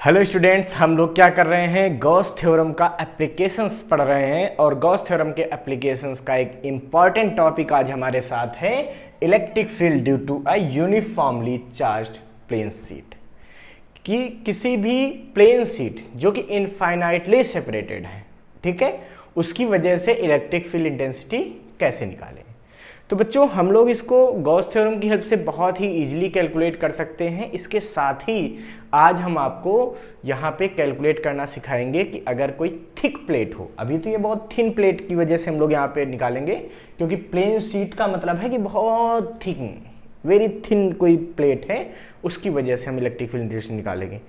Hello students, हम लोग क्या कर रहे हैं, गॉस थ्योरम का एप्लीकेशंस पढ़ रहे हैं। और गॉस थ्योरम के एप्लीकेशंस का एक इम्पॉर्टेंट टॉपिक आज हमारे साथ है, electric field due to a uniformly charged plane sheet. कि किसी भी प्लेन शीट जो कि इनफाइनाइटली सेपरेटेड है, ठीक है, उसकी वजह से इलेक्ट्रिक फील्ड इंटेंसिटी कैसे निकालें। तो बच्चों, हम लोग इसको गॉस थ्योरम की हेल्प से बहुत ही इजीली कैलकुलेट कर सकते हैं। इसके साथ ही आज हम आपको यहाँ पे कैलकुलेट करना सिखाएंगे कि अगर कोई थिक प्लेट हो, अभी तो ये बहुत थिन प्लेट की वजह से हम लोग यहाँ पे निकालेंगे, क्योंकि प्लेन शीट का मतलब है कि बहुत थिन, वेरी थिन कोई प्लेट है, उसकी वजह से हम इलेक्ट्रिक फील्ड इंटेंसिटी निकालेंगे।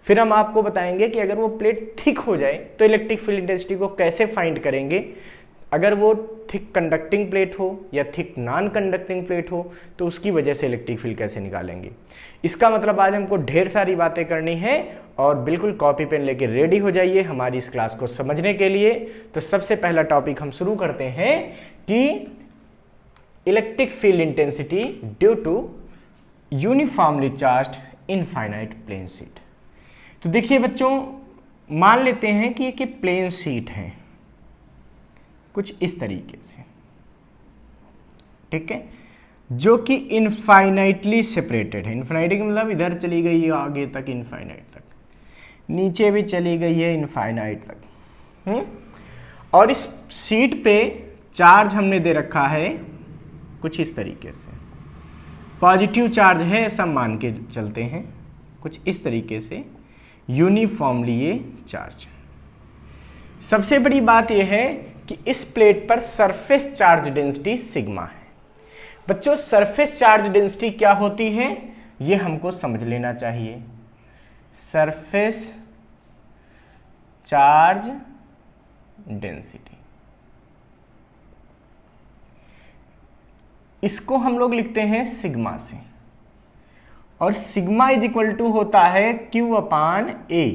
फिर हम आपको बताएंगे कि अगर वो प्लेट थिक हो जाए तो इलेक्ट्रिक फील्ड इंटेंसिटी को कैसे फाइंड करेंगे। अगर वो थिक कंडक्टिंग प्लेट हो या थिक नॉन कंडक्टिंग प्लेट हो तो उसकी वजह से इलेक्ट्रिक फील्ड कैसे निकालेंगे। इसका मतलब आज हमको ढेर सारी बातें करनी है और बिल्कुल कॉपी पेन लेके रेडी हो जाइए हमारी इस क्लास को समझने के लिए। तो सबसे पहला टॉपिक हम शुरू करते हैं कि electric field intensity due to uniformly charged infinite plane sheet. तो देखिए बच्चों, मान लेते हैं कि एक प्लेन शीट है कुछ इस तरीके से, ठीक है, जो कि इनफाइनाइटली सेपरेटेड है। इनफाइनाइट का मतलब इधर चली गई है आगे तक, इनफाइनाइट तक, नीचे भी चली गई है इनफाइनाइट तक। और इस शीट पे चार्ज हमने दे रखा है कुछ इस तरीके से, पॉजिटिव चार्ज है ऐसा मान के चलते हैं, कुछ इस तरीके से यूनिफॉर्मली ये चार्ज। सबसे बड़ी बात यह है कि इस प्लेट पर सरफेस चार्ज डेंसिटी सिग्मा है। बच्चों, सरफेस चार्ज डेंसिटी क्या होती है ये हमको समझ लेना चाहिए। सरफेस चार्ज डेंसिटी, इसको हम लोग लिखते हैं सिग्मा से, और सिग्मा इज इक्वल टू होता है Q अपान A।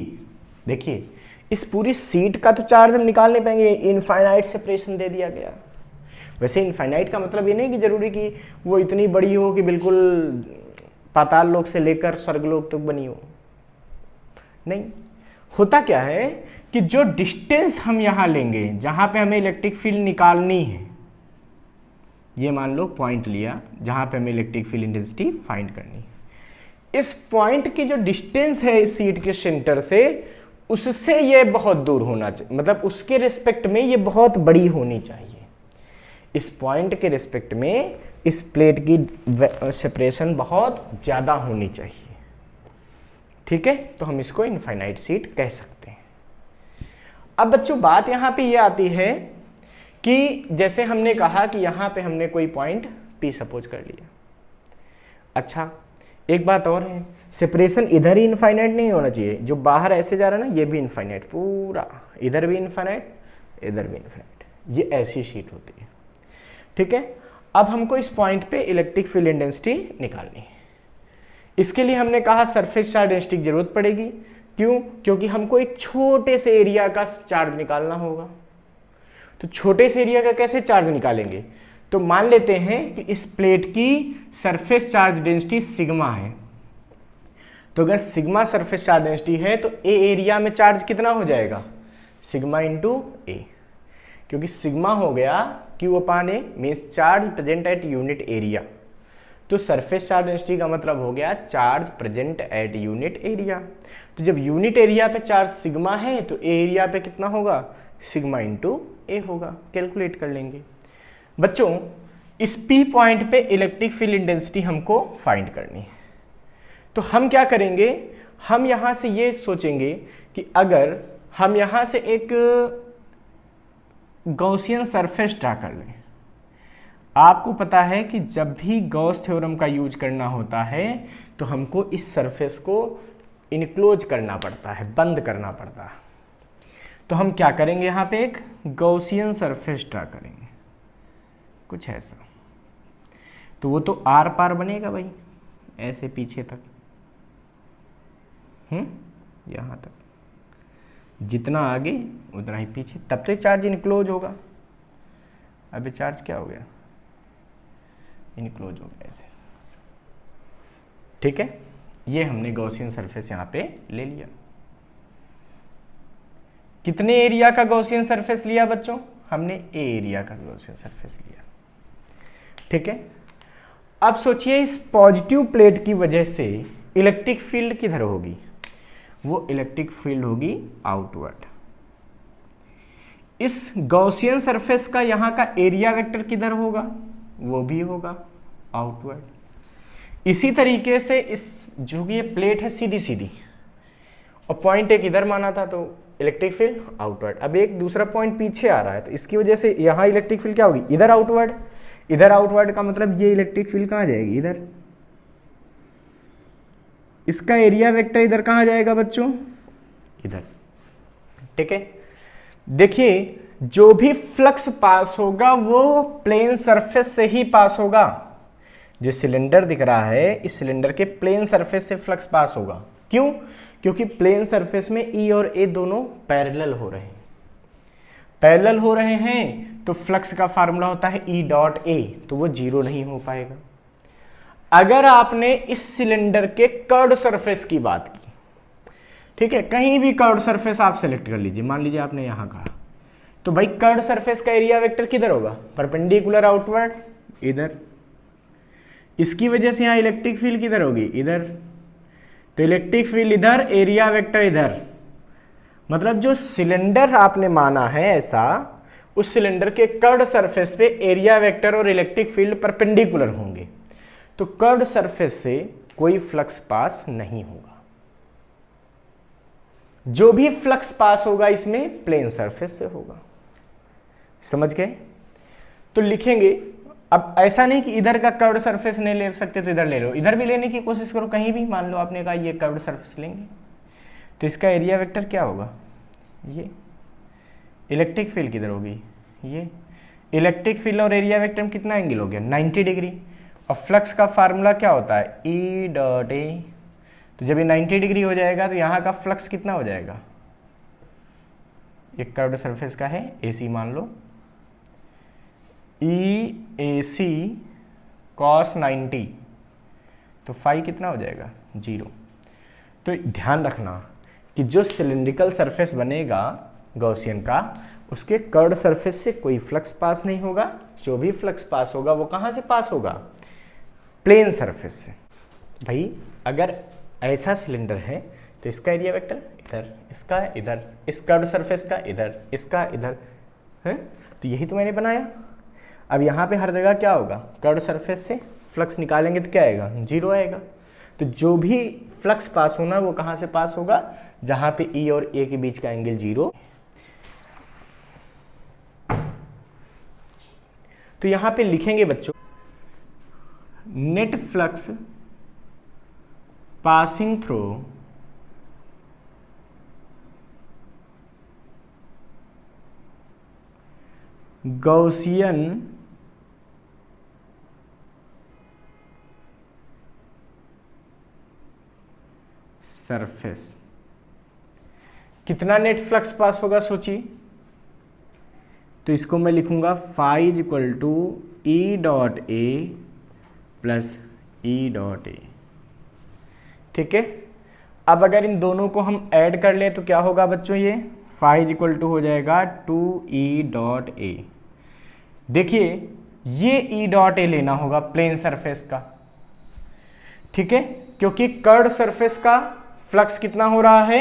देखिए, इस पूरी सीट का तो चार्ज हम निकाल नहीं पाएंगे, इनफाइनाइट सेपरेशन दे दिया गया। वैसे इनफाइनाइट का मतलब ये नहीं कि जरूरी कि वो इतनी बड़ी हो कि बिल्कुल पाताल लोक से लेकर स्वर्गलोक तक बनी हो, नहीं। होता क्या है कि जो डिस्टेंस हम यहां लेंगे जहां पे हमें इलेक्ट्रिक फील्ड निकालनी है, ये मान लो पॉइंट लिया जहां पे हमें इलेक्ट्रिक फील्ड इंटेंसिटी फाइंड करनी है, इस पॉइंट की जो डिस्टेंस है इस सीट के सेंटर से, उससे ये बहुत दूर होना चाहिए, मतलब उसके रिस्पेक्ट में ये बहुत बड़ी होनी चाहिए। इस पॉइंट के रिस्पेक्ट में इस प्लेट की सेपरेशन बहुत ज्यादा होनी चाहिए, ठीक है। तो हम इसको इनफाइनाइट शीट कह सकते हैं। अब बच्चों, बात यहां पे ये आती है कि जैसे हमने कहा कि यहां पे हमने कोई पॉइंट P सपोज कर लिया। अच्छा, एक बात और है, सेपरेशन इधर ही इनफाइनाइट नहीं होना चाहिए, जो बाहर ऐसे जा रहा है ना ये भी इनफाइनाइट, पूरा इधर भी इनफाइनाइट इधर भी इनफाइनाइट, ये ऐसी शीट होती है, ठीक है। अब हमको इस पॉइंट पे इलेक्ट्रिक फील्ड इंटेंसिटी निकालनी है। इसके लिए हमने कहा सरफेस चार्ज डेंसिटी की जरूरत पड़ेगी। क्यों? क्योंकि हमको एक छोटे से एरिया का चार्ज निकालना होगा। तो छोटे से एरिया का कैसे चार्ज निकालेंगे? तो मान लेते हैं कि इस प्लेट की सरफेस चार्ज डेंसिटी सिग्मा है। तो अगर सिग्मा सरफेस चार्ज डेंसिटी है तो ए एरिया में चार्ज कितना हो जाएगा? सिग्मा इंटू ए, क्योंकि सिग्मा हो गया Q upon A, means charge present at unit area. तो सरफेस चार्ज डेंसिटी का मतलब हो गया charge present at unit area. तो जब यूनिट एरिया पे चार्ज सिग्मा है तो ए एरिया पे कितना होगा? सिग्मा इंटू ए होगा। कैलकुलेट कर लेंगे। बच्चों, इस P पॉइंट पे इलेक्ट्रिक फील्ड इंटेंसिटी हमको फाइंड करनी है। तो हम क्या करेंगे, हम यहां से ये सोचेंगे कि अगर हम यहां से एक गॉसियन सरफेस ड्रा कर लें। आपको पता है कि जब भी गॉस थ्योरम का यूज करना होता है तो हमको इस सरफेस को इनक्लोज करना पड़ता है, बंद करना पड़ता है। तो हम क्या करेंगे, यहां पे एक गॉसियन सरफेस ड्रा करेंगे कुछ ऐसा। तो वो तो आर पार बनेगा भाई, ऐसे पीछे तक, यहां तक, जितना आगे उतना ही पीछे, तब तो चार्ज इनक्लोज होगा। अभी चार्ज क्या हो गया? इनक्लोज हो गया ऐसे, ठीक है। ये हमने गॉसियन सरफेस यहां पे ले लिया। कितने एरिया का गॉसियन सरफेस लिया बच्चों? हमने ए एरिया का गॉसियन सरफेस लिया। ठीक है, अब सोचिए इस पॉजिटिव प्लेट की वजह से इलेक्ट्रिक फील्ड किधर होगी? वो इलेक्ट्रिक फील्ड होगी आउटवर्ड। इस गॉसियन सरफेस का यहां का एरिया वेक्टर किधर होगा? वो भी होगा आउटवर्ड। इसी तरीके से इस जो ये प्लेट है सीधी सीधी और पॉइंट एक इधर माना था, तो इलेक्ट्रिक फील्ड आउटवर्ड। अब एक दूसरा पॉइंट पीछे आ रहा है, तो इसकी वजह से यहां इलेक्ट्रिक फील्ड क्या होगी? इधर आउटवर्ड। इधर आउटवर्ड का मतलब ये इलेक्ट्रिक फील्ड कहां जाएगी? इधर। इसका एरिया वेक्टर इधर कहां जाएगा बच्चों? इधर। ठीक है, देखिए जो भी फ्लक्स पास होगा वो प्लेन सरफेस से ही पास होगा। जो सिलेंडर दिख रहा है, इस सिलेंडर के प्लेन सरफेस से फ्लक्स पास होगा। क्यों? क्योंकि प्लेन सरफेस में ई और ए दोनों पैरेलल हो रहे हैं। पैरेलल हो रहे हैं तो फ्लक्स का फार्मूला होता है ई डॉट ए, तो वो जीरो नहीं हो पाएगा। अगर आपने इस सिलेंडर के कर्व्ड सरफेस की बात की, ठीक है, कहीं भी कर्व्ड सरफेस आप सेलेक्ट कर लीजिए, मान लीजिए आपने यहां कहा, तो भाई कर्व्ड सरफेस का एरिया वेक्टर किधर होगा? परपेंडिकुलर आउटवर्ड, इधर। इसकी वजह से यहां इलेक्ट्रिक फील्ड किधर होगी? इधर। तो इलेक्ट्रिक फील्ड इधर, एरिया वेक्टर इधर। मतलब जो सिलेंडर आपने माना है ऐसा, उस सिलेंडर के कर्व्ड सरफेस पे एरिया वेक्टर और इलेक्ट्रिक फील्ड परपेंडिकुलर होंगे, तो कर्व्ड सरफेस से कोई फ्लक्स पास नहीं होगा। जो भी फ्लक्स पास होगा इसमें प्लेन सरफेस से होगा। समझ गए? तो लिखेंगे, अब ऐसा नहीं कि इधर का कर्व्ड सरफेस नहीं ले सकते तो इधर ले लो, इधर भी लेने की कोशिश करो। कहीं भी मान लो आपने कहा ये कर्व्ड सरफेस लेंगे, तो इसका एरिया वेक्टर क्या होगा? ये। इलेक्ट्रिक फील्ड किधर होगी? ये। इलेक्ट्रिक फील्ड और एरिया वेक्टर में कितना एंगल हो गया? 90 डिग्री। और फ्लक्स का फार्मूला क्या होता है? ई डॉट ए। तो जब ये 90 डिग्री हो जाएगा तो यहाँ का फ्लक्स कितना हो जाएगा? एक कर्व्ड सरफेस का है, AC मान लो, ई ए सी कॉस 90, तो फाई कितना हो जाएगा? 0। तो ध्यान रखना कि जो सिलिंड्रिकल सरफेस बनेगा गॉसियन का, उसके कर्व्ड सरफेस से कोई फ्लक्स पास नहीं होगा। जो भी फ्लक्स पास होगा वो कहाँ से पास होगा? प्लेन सरफेस से। भाई अगर ऐसा सिलेंडर है तो इसका एरिया वेक्टर इधर, इसका इधर, इस कर्व्ड सरफेस का इधर, इसका इधर है, तो यही तो मैंने बनाया। अब यहाँ पे हर जगह क्या होगा? कर्व्ड सरफेस से फ्लक्स निकालेंगे तो क्या आएगा? 0 आएगा। तो जो भी फ्लक्स पास होना वो कहाँ से पास होगा? जहाँ पे E और A के बीच का एंगल 0। तो यहाँ पे लिखेंगे बच्चों, net flux passing through Gaussian surface. कितना नेट फ्लक्स पास होगा सोचिए? तो इसको मैं लिखूंगा phi is equal to E dot A plus E dot A. ठीक है, अब अगर इन दोनों को हम ऐड कर लें तो क्या होगा बच्चों? ये फाई इज इक्वल टू हो जाएगा 2E डॉट ए। देखिए ये E डॉट ए लेना होगा प्लेन सरफेस का, ठीक है, क्योंकि कर्व्ड सरफेस का फ्लक्स कितना हो रहा है?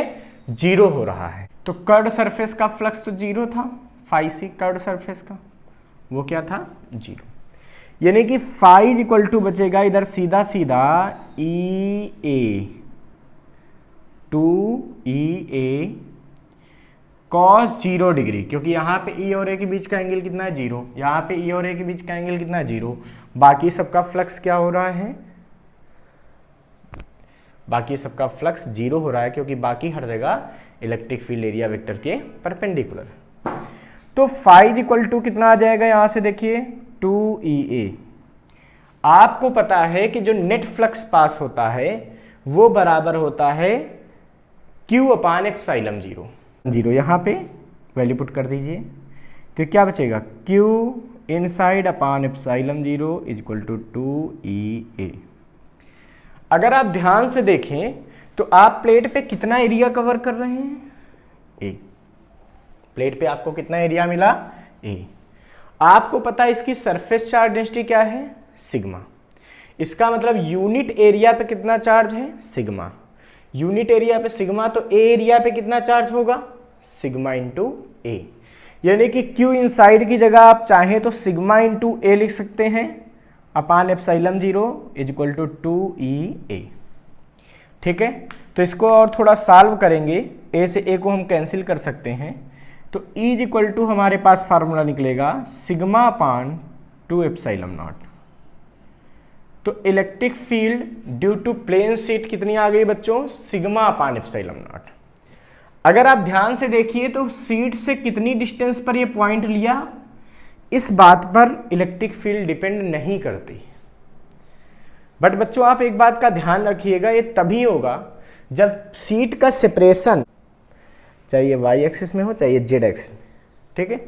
0 हो रहा है। तो कर्व्ड सरफेस का फ्लक्स तो 0 था, फाई सी कर्व्ड सरफेस का वो क्या था? 0। यानी कि फाई इज इक्वल टू बचेगा इधर सीधा सीधा ई ए 2EA कॉस 0 डिग्री, क्योंकि यहाँ पे E और A के बीच का एंगल कितना है? 0। यहाँ पे E और A के बीच का एंगल कितना है? 0। बाकी सबका फ्लक्स क्या हो रहा है? बाकी सबका फ्लक्स 0 हो रहा है, क्योंकि बाकी हर जगह इलेक्ट्रिक फील्ड एरिया वेक्टर के परपेंडिकुलर। तो फाई इज इक्वल टू कितना आ जाएगा? यहां से देखिए 2EA। आपको पता है कि जो नेट फ्लक्स पास होता है वो बराबर होता है Q अपान एप्सिलॉन 0। यहाँ पे वैल्यू पुट कर दीजिए, तो क्या बचेगा? Q inside upon epsilon 0 is equal to 2EA। अगर आप ध्यान से देखें तो आप प्लेट पे कितना एरिया कवर कर रहे हैं? A। प्लेट पे आपको कितना एरिया मिला, ए। आपको पता है इसकी सरफेस चार्ज डेंसिटी क्या है, सिग्मा। इसका मतलब यूनिट एरिया पे कितना चार्ज है, सिग्मा। यूनिट एरिया पे सिग्मा, तो ए एरिया पे कितना चार्ज होगा, सिग्मा इंटू ए। यानी कि क्यू इनसाइड की जगह आप चाहें तो सिग्मा इंटू ए लिख सकते हैं upon epsilon 0 is equal to 2E A. ठीक है, तो इसको और थोड़ा सॉल्व करेंगे, ए से ए को हम कैंसिल कर सकते हैं, तो E इज इक्वल टू हमारे पास फार्मूला निकलेगा सिग्मा अपान 2 एप्सिलॉन नॉट। तो electric field due to plane sheet कितनी आ गई बच्चों, सिग्मा अपान एप्सिलॉन नॉट। अगर आप ध्यान से देखिए तो शीट से कितनी डिस्टेंस पर ये पॉइंट लिया, इस बात पर इलेक्ट्रिक फील्ड डिपेंड नहीं करती। बट बच्चों आप एक बात का ध्यान रखिएगा, ये तभी होगा जब शीट का सेपरेशन चाहे वाई एक्सिस में हो चाहे जेड एक्सिस में, ठीक है,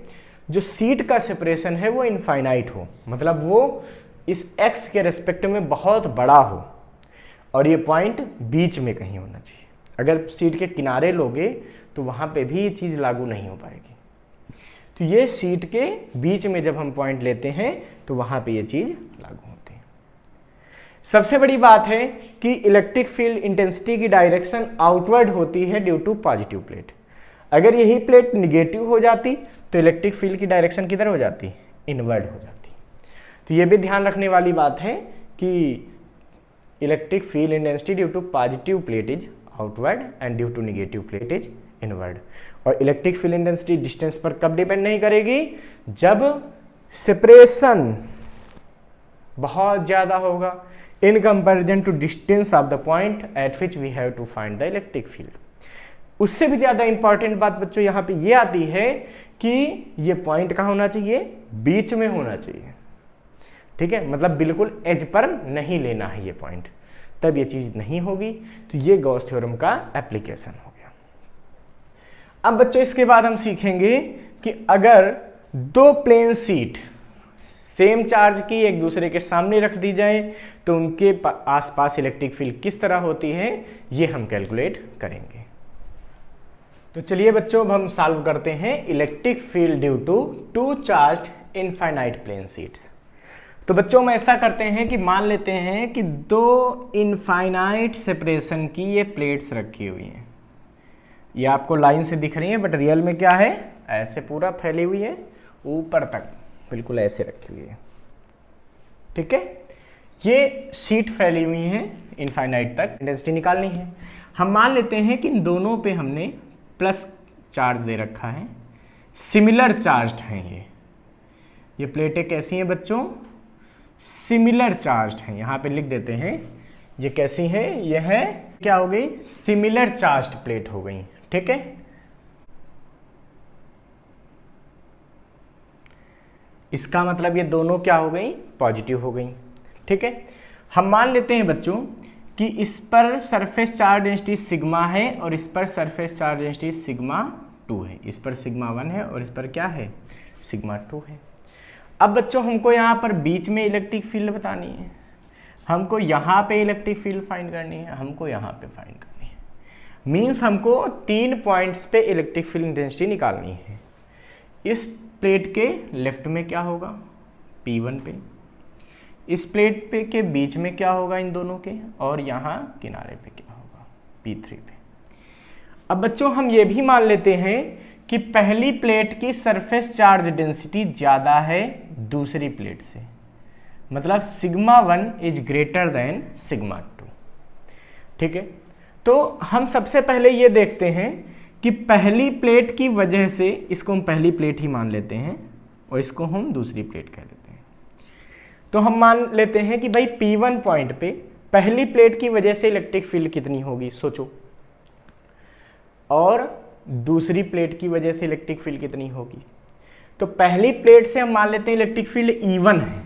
जो शीट का सेपरेशन है वो इनफाइनाइट हो, मतलब वो इस एक्स के रेस्पेक्ट में बहुत बड़ा हो और ये पॉइंट बीच में कहीं होना चाहिए। अगर शीट के किनारे लोगे तो वहां पे भी ये चीज लागू नहीं हो पाएगी। तो ये शीट के बीच में जब हम पॉइंट लेते हैं तो वहां पे ये चीज लागू होती है। सबसे बड़ी बात है कि इलेक्ट्रिक फील्ड इंटेंसिटी की डायरेक्शन आउटवर्ड होती है ड्यू टू पॉजिटिव प्लेट। अगर यही प्लेट निगेटिव हो जाती तो इलेक्ट्रिक फील्ड की डायरेक्शन किधर हो जाती, इनवर्ड हो जाती। तो ये भी ध्यान रखने वाली बात है कि electric field intensity due to positive plate is outward and due to negative plate is inward. और इलेक्ट्रिक फील्ड इंटेंसिटी डिस्टेंस पर कब डिपेंड नहीं करेगी, जब सेपरेशन बहुत ज्यादा होगा in comparison to distance of the point at which we have to find the electric field. उससे भी ज्यादा इंपॉर्टेंट बात बच्चों यहां पे ये आती है कि ये पॉइंट कहां होना चाहिए, बीच में होना चाहिए। ठीक है, मतलब बिल्कुल एज पर नहीं लेना है ये पॉइंट, तब ये चीज नहीं होगी। तो ये गॉस थ्योरम का एप्लीकेशन हो गया। अब बच्चों इसके बाद हम सीखेंगे कि अगर दो प्लेन शीट सेम चार्ज की एक दूसरे के सामने रख दी जाए तो उनके आसपास इलेक्ट्रिक फील्ड किस तरह होती है, ये हम कैलकुलेट करेंगे। तो चलिए बच्चों अब हम सॉल्व करते हैं electric field due to two charged infinite plane sheets. तो बच्चों हम ऐसा करते हैं कि मान लेते हैं कि दो इनफाइनाइट सेपरेशन की ये प्लेट्स रखी हुई हैं। ये आपको लाइन से दिख रही है बट रियल में क्या है, ऐसे पूरा फैली हुई है, ऊपर तक बिल्कुल ऐसे रखी हुई है। ठीक है, ये शीट फैली हुई है इनफाइनाइट तक, इंटेंसिटी निकालनी है। हम मान लेते हैं कि इन दोनों पे हमने प्लस चार्ज दे रखा है, सिमिलर चार्ज्ड हैं ये प्लेटें कैसी हैं बच्चों, सिमिलर चार्ज्ड हैं। यहां पे लिख देते हैं ये कैसी है, ये है क्या हो गई, सिमिलर चार्ज्ड प्लेट हो गई। ठीक है, इसका मतलब ये दोनों क्या हो गई, पॉजिटिव हो गई। ठीक है, हम मान लेते हैं बच्चों कि इस पर सरफेस चार्ज डेंसिटी सिग्मा है और इस पर सरफेस चार्ज डेंसिटी सिग्मा 2 है। इस पर सिग्मा 1 है और इस पर क्या है, सिग्मा 2 है। अब बच्चों हमको यहाँ पर बीच में इलेक्ट्रिक फील्ड बतानी है, हमको यहाँ पे इलेक्ट्रिक फील्ड फाइंड करनी है, हमको यहाँ पे फाइंड करनी है। मीन्स हमको 3 पॉइंट्स पे इलेक्ट्रिक फील्ड इंटेंसिटी निकालनी है। इस प्लेट के लेफ्ट में क्या होगा, P1 पे, इस प्लेट पे के बीच में क्या होगा इन दोनों के, और यहाँ किनारे पे क्या होगा, P3 पे। अब बच्चों हम ये भी मान लेते हैं कि पहली प्लेट की सरफेस चार्ज डेंसिटी ज़्यादा है दूसरी प्लेट से, मतलब sigma 1 is greater than sigma 2। ठीक है, तो हम सबसे पहले ये देखते हैं कि पहली प्लेट की वजह से, इसको हम पहली प्लेट ही मान लेते हैं और इसको हम दूसरी प्लेट कह लेते हैं। तो हम मान लेते हैं कि भाई P1 पॉइंट पे पहली प्लेट की वजह से इलेक्ट्रिक फील्ड कितनी होगी सोचो, और दूसरी प्लेट की वजह से इलेक्ट्रिक फील्ड कितनी होगी। तो पहली प्लेट से हम मान लेते हैं इलेक्ट्रिक फील्ड E1 है,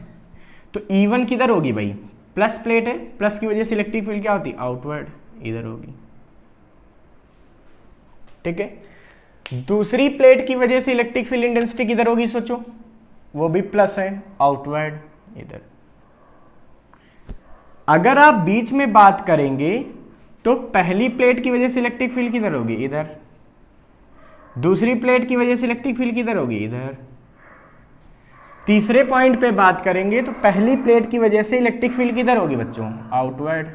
तो E1 किधर होगी भाई, प्लस प्लेट है, प्लस की वजह से इलेक्ट्रिक फील्ड क्या होती है, आउटवर्ड इधर होगी। ठीक है, दूसरी प्लेट की वजह से इलेक्ट्रिक फील्ड इंटेंसिटी किधर होगी सोचो, वो भी प्लस है, आउटवर्ड इधर। अगर आप बीच में बात करेंगे तो पहली प्लेट की वजह से इलेक्ट्रिक फील्ड किधर होगी, इधर। दूसरी प्लेट की वजह से इलेक्ट्रिक फील्ड किधर होगी, इधर। तीसरे पॉइंट पे बात करेंगे तो पहली प्लेट की वजह से इलेक्ट्रिक फील्ड किधर होगी बच्चों, आउटवर्ड।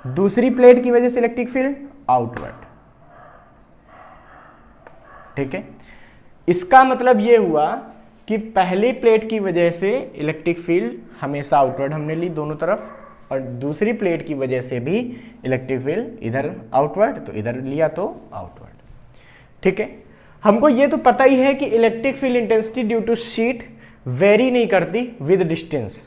दूसरी प्लेट की वजह से इलेक्ट्रिक फील्ड आउटवर्ड। ठीक है, इसका मतलब ये हुआ कि पहली प्लेट की वजह से इलेक्ट्रिक फील्ड हमेशा आउटवर्ड हमने ली दोनों तरफ, और दूसरी प्लेट की वजह से भी इलेक्ट्रिक फील्ड इधर आउटवर्ड, तो इधर लिया तो आउटवर्ड। ठीक है, हमको ये तो पता ही है कि electric field intensity due to sheet vary नहीं करती विद डिस्टेंस,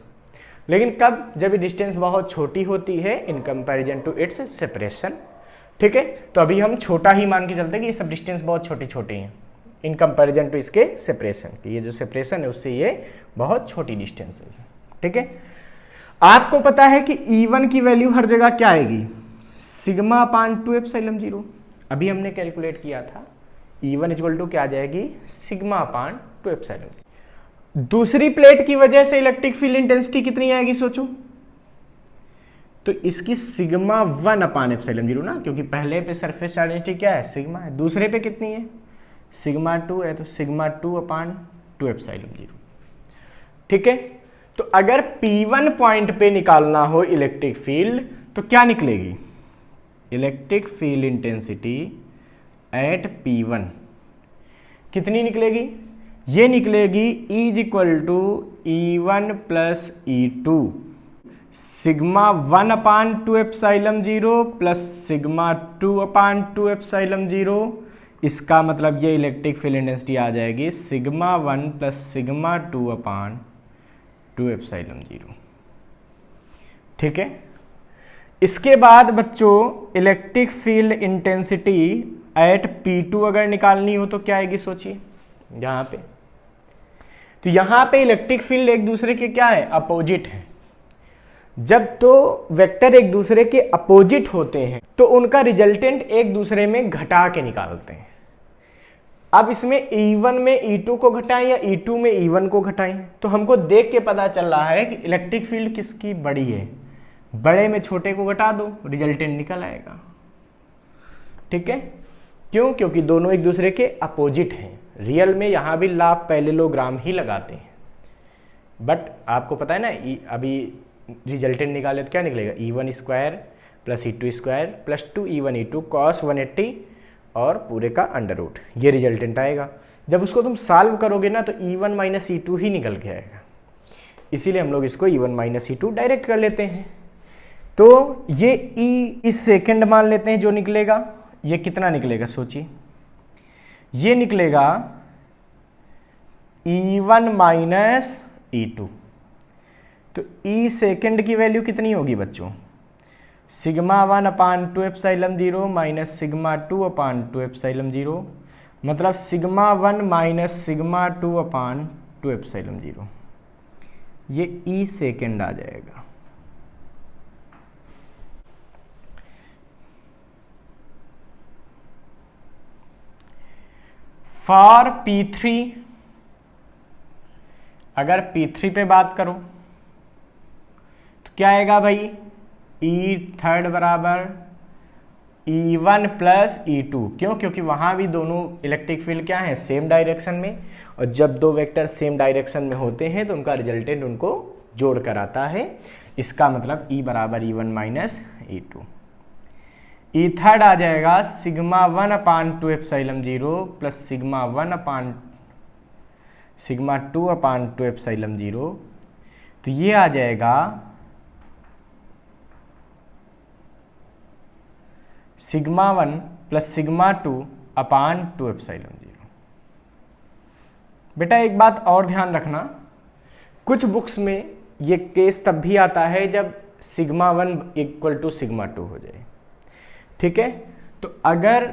लेकिन कब, जब ये डिस्टेंस बहुत छोटी होती है in comparison to its separation. ठीक है, तो अभी हम छोटा ही मान के चलते हैं कि ये सब डिस्टेंस बहुत छोटे छोटे हैं इन कंपैरिजन टू इसके सेपरेशन, ये जो सेपरेशन है उससे ये बहुत छोटी डिस्टेंस है। ठीक है, आपको पता है कि E1 की वैल्यू हर जगह क्या आएगी, सिग्मा अपान 2ε0। अभी हमने कैलकुलेट किया था E1 इक्वल टू क्या आ जाएगी, सिग्मा अपान 2ε0। दूसरी प्लेट की वजह से इलेक्ट्रिक फील्ड इंटेंसिटी कितनी आएगी सोचो, तो इसकी सिग्मा 1 अपान ε0 ना, क्योंकि पहले पे सरफेस चार्ज डेंसिटी क्या है, सिग्मा है। दूसरे पे कितनी है, सिग्मा 2 है, तो सिग्मा 2 अपान 2ε0। ठीक है, तो अगर P1 पॉइंट पे निकालना हो इलेक्ट्रिक फील्ड तो क्या निकलेगी, electric field intensity eight P1 कितनी निकलेगी, ये निकलेगी E equal to E1 plus E2 sigma 1 upon 2ε0 plus sigma 2 upon 2ε0। इसका मतलब ये इलेक्ट्रिक फील्ड इंटेंसिटी आ जाएगी सिग्मा 1 प्लस सिग्मा 2 अपान 2ε0। ठीक है, इसके बाद बच्चों electric field intensity eight P2 अगर निकालनी हो तो क्या आएगी सोचिए, यहां पे, तो यहां पे इलेक्ट्रिक फील्ड एक दूसरे के क्या है, अपोजिट है। जब तो वेक्टर एक दूसरे के अपोजिट होते हैं तो उनका रिजल्टेंट एक दूसरे में घटा के निकालते हैं। अब इसमें E1 में E2 को घटाएं या E2 में E1 को घटाएं, तो हमको देख के पता चल रहा है कि इलेक्ट्रिक फील्ड किसकी बड़ी है, बड़े में छोटे को घटा दो, रिजल्टेंट निकल आएगा। ठीक है, क्यों, क्योंकि दोनों एक दूसरे के अपोजिट हैं। रियल में यहां भी लॉ ऑफ पैरेललोग्राम ही लगाते हैं, बट आपको पता है ना, अभी रिजल्टेंट निकाले तो क्या निकलेगा, E1 square plus E2 square plus 2E1 E2 cos 180 और पूरे का अंडर रूट, ये रिजल्टेंट आएगा। जब उसको तुम सॉल्व करोगे ना तो E1 माइनस E2 ही निकल के आएगा, इसीलिए हम लोग इसको E1 माइनस E2 डायरेक्ट कर लेते हैं। तो ये E इस सेकेंड मान लेते हैं जो निकलेगा, ये कितना निकलेगा सोचिए, ये निकलेगा E1 माइनस E2। तो E सेकेंड की वैल्यू कितनी होगी बच्चों, sigma 1 upon 2ε0 minus sigma 2 upon 2ε0, मतलब सिग्मा 1 माइनस सिग्मा 2 अपान 2ε0, ये E सेकेंड आ जाएगा। फॉर P3 अगर P3 पे बात करो तो क्या आएगा भाई, E थर्ड बराबर E1 प्लस E2। क्यों, क्योंकि वहां भी दोनों इलेक्ट्रिक फील्ड क्या है, सेम डायरेक्शन में, और जब दो वेक्टर सेम डायरेक्शन में होते हैं तो उनका रिजल्टेंट उनको जोड़ कर आता है। इसका मतलब E बराबर E1 minus E2। E third आ जाएगा सिग्मा 1 अपान 2ε0 प्लस सिग्मा 1 अपान सिग्मा 2 अपान 2ε0, तो ये आ जाएगा सिग्मा 1 प्लस सिग्मा 2 अपान 2ε0। बेटा एक बात और ध्यान रखना, कुछ बुक्स में ये केस तब भी आता है जब सिग्मा 1 इक्वल टू सिग्मा 2 हो जाए। ठीक है, तो अगर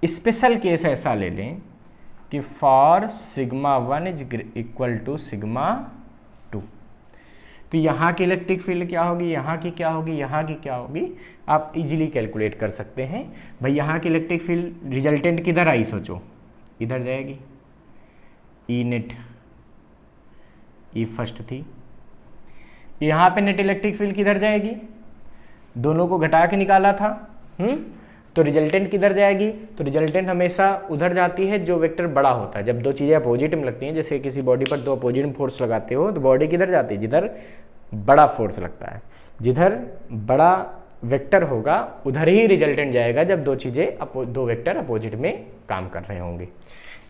स्पेशल केस ऐसा ले लें कि for sigma 1 is equal to sigma 2, तो यहाँ की इलेक्ट्रिक फील्ड क्या होगी, यहाँ की क्या होगी, यहाँ की क्या होगी, आप इजीली कैलकुलेट कर सकते हैं। भाई यहाँ की इलेक्ट्रिक फील्ड रिजल्टेंट किधर आई सोचो, इधर जाएगी, ई नेट, ई फर्स्ट थी। यहाँ पे नेट इलेक्ट्रिक फील्ड किधर जाएगी, दोनों को घटा के निकाला था, तो रिजल्टेंट किधर जाएगी, तो रिजल्टेंट हमेशा उधर जाती है जो वेक्टर बड़ा होता है। जब दो चीज़ें अपोजिट में लगती हैं, जैसे किसी बॉडी पर दो अपोजिट में फोर्स लगाते हो, तो बॉडी किधर जाती है, जिधर बड़ा फोर्स लगता है, जिधर बड़ा वेक्टर होगा उधर ही रिजल्टेंट जाएगा, जब दो चीज़ें दो वेक्टर अपोजिट में काम कर रहे होंगे।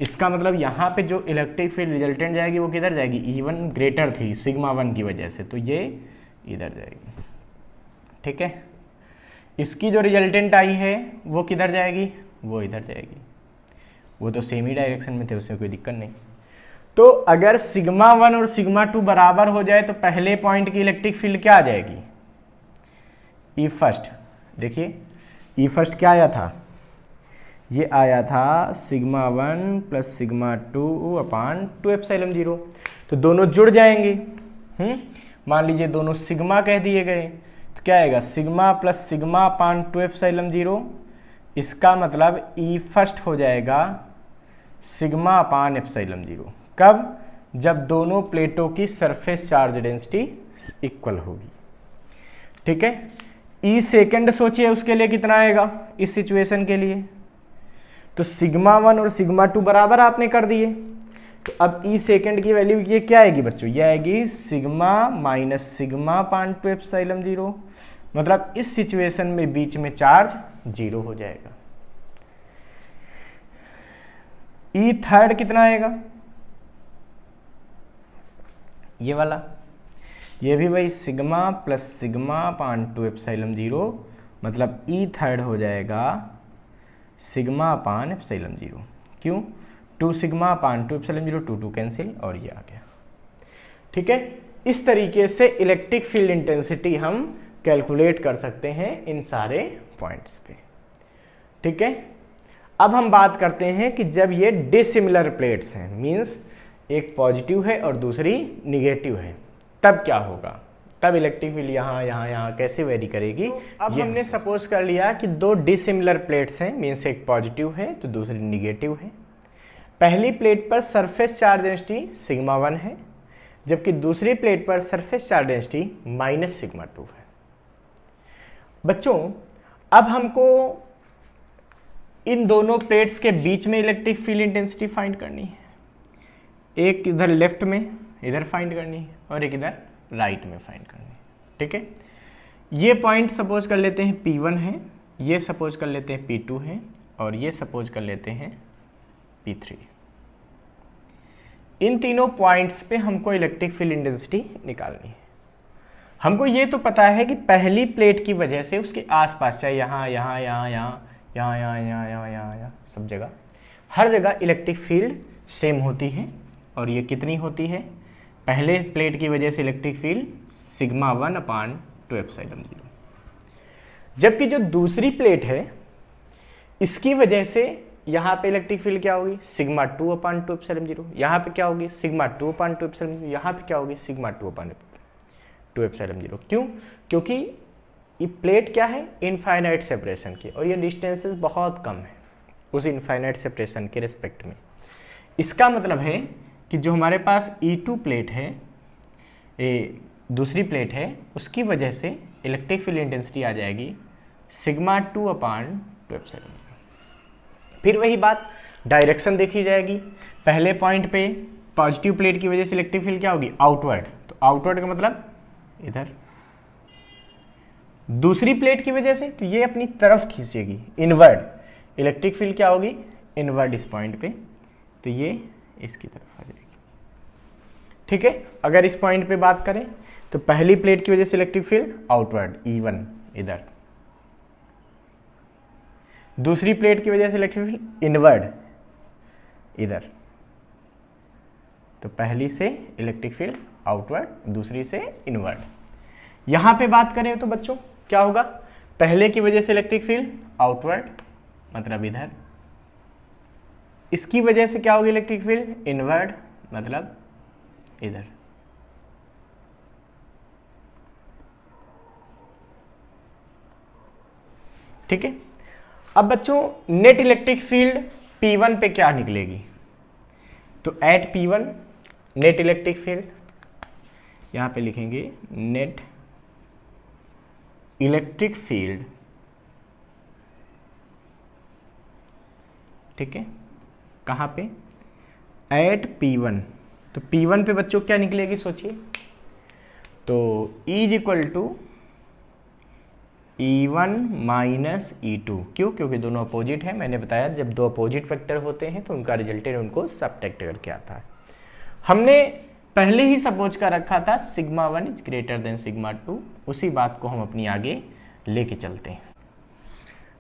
इसका मतलब यहाँ पे जो इलेक्ट्रिक फील्ड रिजल्टेंट जाएगी वो किधर जाएगी, E1 ग्रेटर थी सिग्मा 1 की वजह से, तो ये इधर जाएगी। ठीक है, इसकी जो रिजल्टेंट आई है वो किधर जाएगी, वो इधर जाएगी। वो तो सेम ही डायरेक्शन में थे, उसमें कोई दिक्कत नहीं। तो अगर सिग्मा 1 और सिग्मा 2 बराबर हो जाए तो पहले पॉइंट की इलेक्ट्रिक फील्ड क्या आ जाएगी, ई फर्स्ट। देखिए ई फर्स्ट क्या आया था, ये आया था sigma 1 plus sigma 2 upon 2 epsilon 0। तो दोनों जुड़ जाएंगे। मान लीजिए दोनों सिग्मा कह दिए गए, तो क्या आएगा, sigma plus sigma upon 2 epsilon 0। इसका मतलब ई फर्स्ट हो जाएगा सिग्मा अपान एप्सिलॉन 0। कब, जब दोनों प्लेटों की सरफेस चार्ज डेंसिटी इक्वल होगी। ठीक है, ई सेकंड सोचिए उसके लिए कितना आएगा इस सिचुएशन के लिए, तो सिग्मा 1 और सिग्मा 2 बराबर आपने कर दिए। तो अब ई सेकंड की वैल्यू ये क्या आएगी बच्चों, ये आएगी sigma minus sigma upon 2 epsilon 0। मतलब इस सिचुएशन में बीच में चार्ज 0 हो जाएगा। ई थर्ड कितना आएगा, ये वाला, ये भी वही sigma plus sigma upon 2 epsilon 0। मतलब ई थर्ड हो जाएगा सिग्मा अपान एप्सिलॉन 0। क्यों, 2 सिग्मा अपान 2 एप्सिलॉन 0, 2 2 कैंसिल और ये आ गया। ठीक है, इस तरीके से इलेक्ट्रिक फील्ड इंटेंसिटी हम कैलकुलेट कर सकते हैं इन सारे पॉइंट्स पे। ठीक है, अब हम बात करते हैं कि जब ये डिसिमिलर प्लेट्स हैं, मींस एक पॉजिटिव है और दूसरी निगेटिव है, तब क्या होगा, तब इलेक्ट्रिक फील्ड यहाँ यहाँ यहाँ कैसे वेरी करेगी। तो अब हमने सपोज कर लिया कि दो डिसिमिलर प्लेट्स हैं, मीन्स एक पॉजिटिव है तो दूसरी निगेटिव है। पहली प्लेट पर सरफेस चार्ज डेंसिटी सिग्मा 1 है, जबकि दूसरी प्लेट पर surface charge density minus sigma 2 है। बच्चों अब हमको इन दोनों प्लेट्स के बीच में इलेक्ट्रिक फील्ड इंटेंसिटी फाइंड करनी है। एक इधर लेफ्ट में इधर फाइंड करनी है और एक इधर राइट में फाइंड करनी है। ठीक है, ये पॉइंट सपोज कर लेते हैं P1 है, ये सपोज कर लेते हैं P2 है और ये सपोज कर लेते हैं P3। इन तीनों पॉइंट्स पे हमको इलेक्ट्रिक फील्ड इंटेंसिटी निकालनी है। हमको ये तो पता है कि पहली प्लेट की वजह से उसके आसपास, चाहे यहाँ यहाँ यहाँ यहाँ यहाँ यहाँ यहाँ यहाँ यहाँ यहाँ सब जगह, हर जगह इलेक्ट्रिक फील्ड सेम होती है। और ये कितनी होती है, पहले प्लेट की वजह से electric field sigma 1 upon 2 epsilon 0, जबकि जो दूसरी प्लेट है इसकी वजह से यहाँ पे इलेक्ट्रिक फील्ड क्या होगी, सिग्मा 2 अपान 2 एप्सिलॉन 0। यहाँ पे क्या होगी, सिग्मा 2 अपान 2 एप्सिलॉन 0। यहाँ पे क्या होगी, सिग्मा 2 अपान 2 एप्सिलॉन 0। क्यों, क्योंकि ये प्लेट क्या है, इनफाइनाइट सेपरेशन की, और ये डिस्टेंसेस बहुत कम है उस इनफाइनाइट सेपरेशन के रिस्पेक्ट में। इसका मतलब है कि जो हमारे पास E2 प्लेट है, दूसरी प्लेट है, उसकी वजह से इलेक्ट्रिक फील्ड इंटेंसिटी आ जाएगी सिग्मा 2 अपान 2 एप्सिलॉन 0। फिर वही बात, डायरेक्शन देखी जाएगी। पहले पॉइंट पे पॉजिटिव प्लेट की वजह से इलेक्ट्रिक फील्ड क्या होगी, आउटवर्ड, तो आउटवर्ड का मतलब इधर। दूसरी प्लेट की वजह से तो ये अपनी तरफ खींचेगी, इनवर्ड, इलेक्ट्रिक फील्ड क्या होगी, इनवर्ड इस पॉइंट पे, तो ये इसकी तरफ आ जाएगी। ठीक है, अगर इस पॉइंट पे बात करें तो पहली प्लेट की वजह से इलेक्ट्रिक फील्ड आउटवर्ड E1 इधर, दूसरी प्लेट की वजह से इलेक्ट्रिक फील्ड इनवर्ड इधर। तो पहली से इलेक्ट्रिक फील्ड आउटवर्ड, दूसरी से इनवर्ड। यहां पे बात करें तो बच्चों क्या होगा, पहले की वजह से इलेक्ट्रिक फील्ड आउटवर्ड मतलब इधर, इसकी वजह से क्या होगी इलेक्ट्रिक फील्ड इनवर्ड मतलब इधर। ठीक है, अब बच्चों नेट इलेक्ट्रिक फील्ड P1 पे क्या निकलेगी, तो eight P1 net electric field, यहां पे लिखेंगे नेट इलेक्ट्रिक फील्ड ठीक है, कहाँ पे, एट P1। तो P1 पे बच्चों क्या निकलेगी सोचिए, तो E is equal to E1 minus E2। क्यों? क्योंकि दोनों अपोजिट हैं। मैंने बताया जब दो अपोजिट वेक्टर होते हैं तो उनका रिजल्टेंट उनको सबट्रैक्ट करके आता है। हमने पहले ही सपोज कर रखा था sigma 1 is greater than sigma 2, उसी बात को हम अपनी आगे लेके चलते हैं,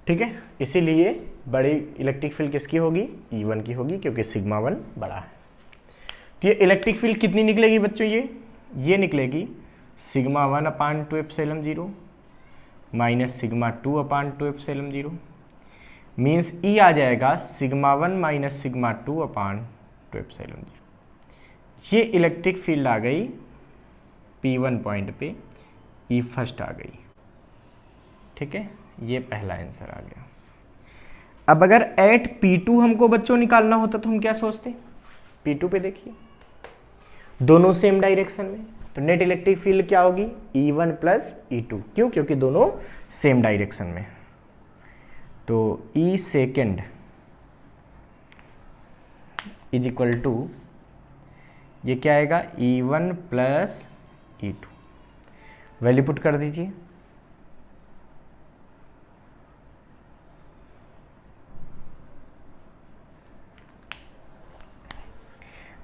ठीक है। इसीलिए बड़ी इलेक्ट्रिक फील्ड किसकी होगी, E1 की होगी, क्योंकि सिग्मा 1 बड़ा है। तो ये इलेक्ट्रिक फील्ड कितनी निकलेगी बच्चों, ये निकलेगी sigma 1 upon 2 epsilon 0 minus sigma 2 upon 2 epsilon 0, means E आ जाएगा sigma 1 minus sigma 2 upon 2 epsilon 0। ये इलेक्ट्रिक फील्ड आ गई P1 पॉइंट पे, E फर्स्ट आ गई, ठीक है। ये पहला आंसर आ गया। अब अगर एट P2 हमको बच्चों निकालना होता तो हम क्या सोचते, P2 पे देखिए दोनों सेम डायरेक्शन में, तो नेट इलेक्ट्रिक फील्ड क्या होगी, E1 प्लस E2। क्यों? क्योंकि दोनों सेम डायरेक्शन में। तो E second is equal to, ये क्या आएगा, E1 plus E2। Value put कर दीजिए,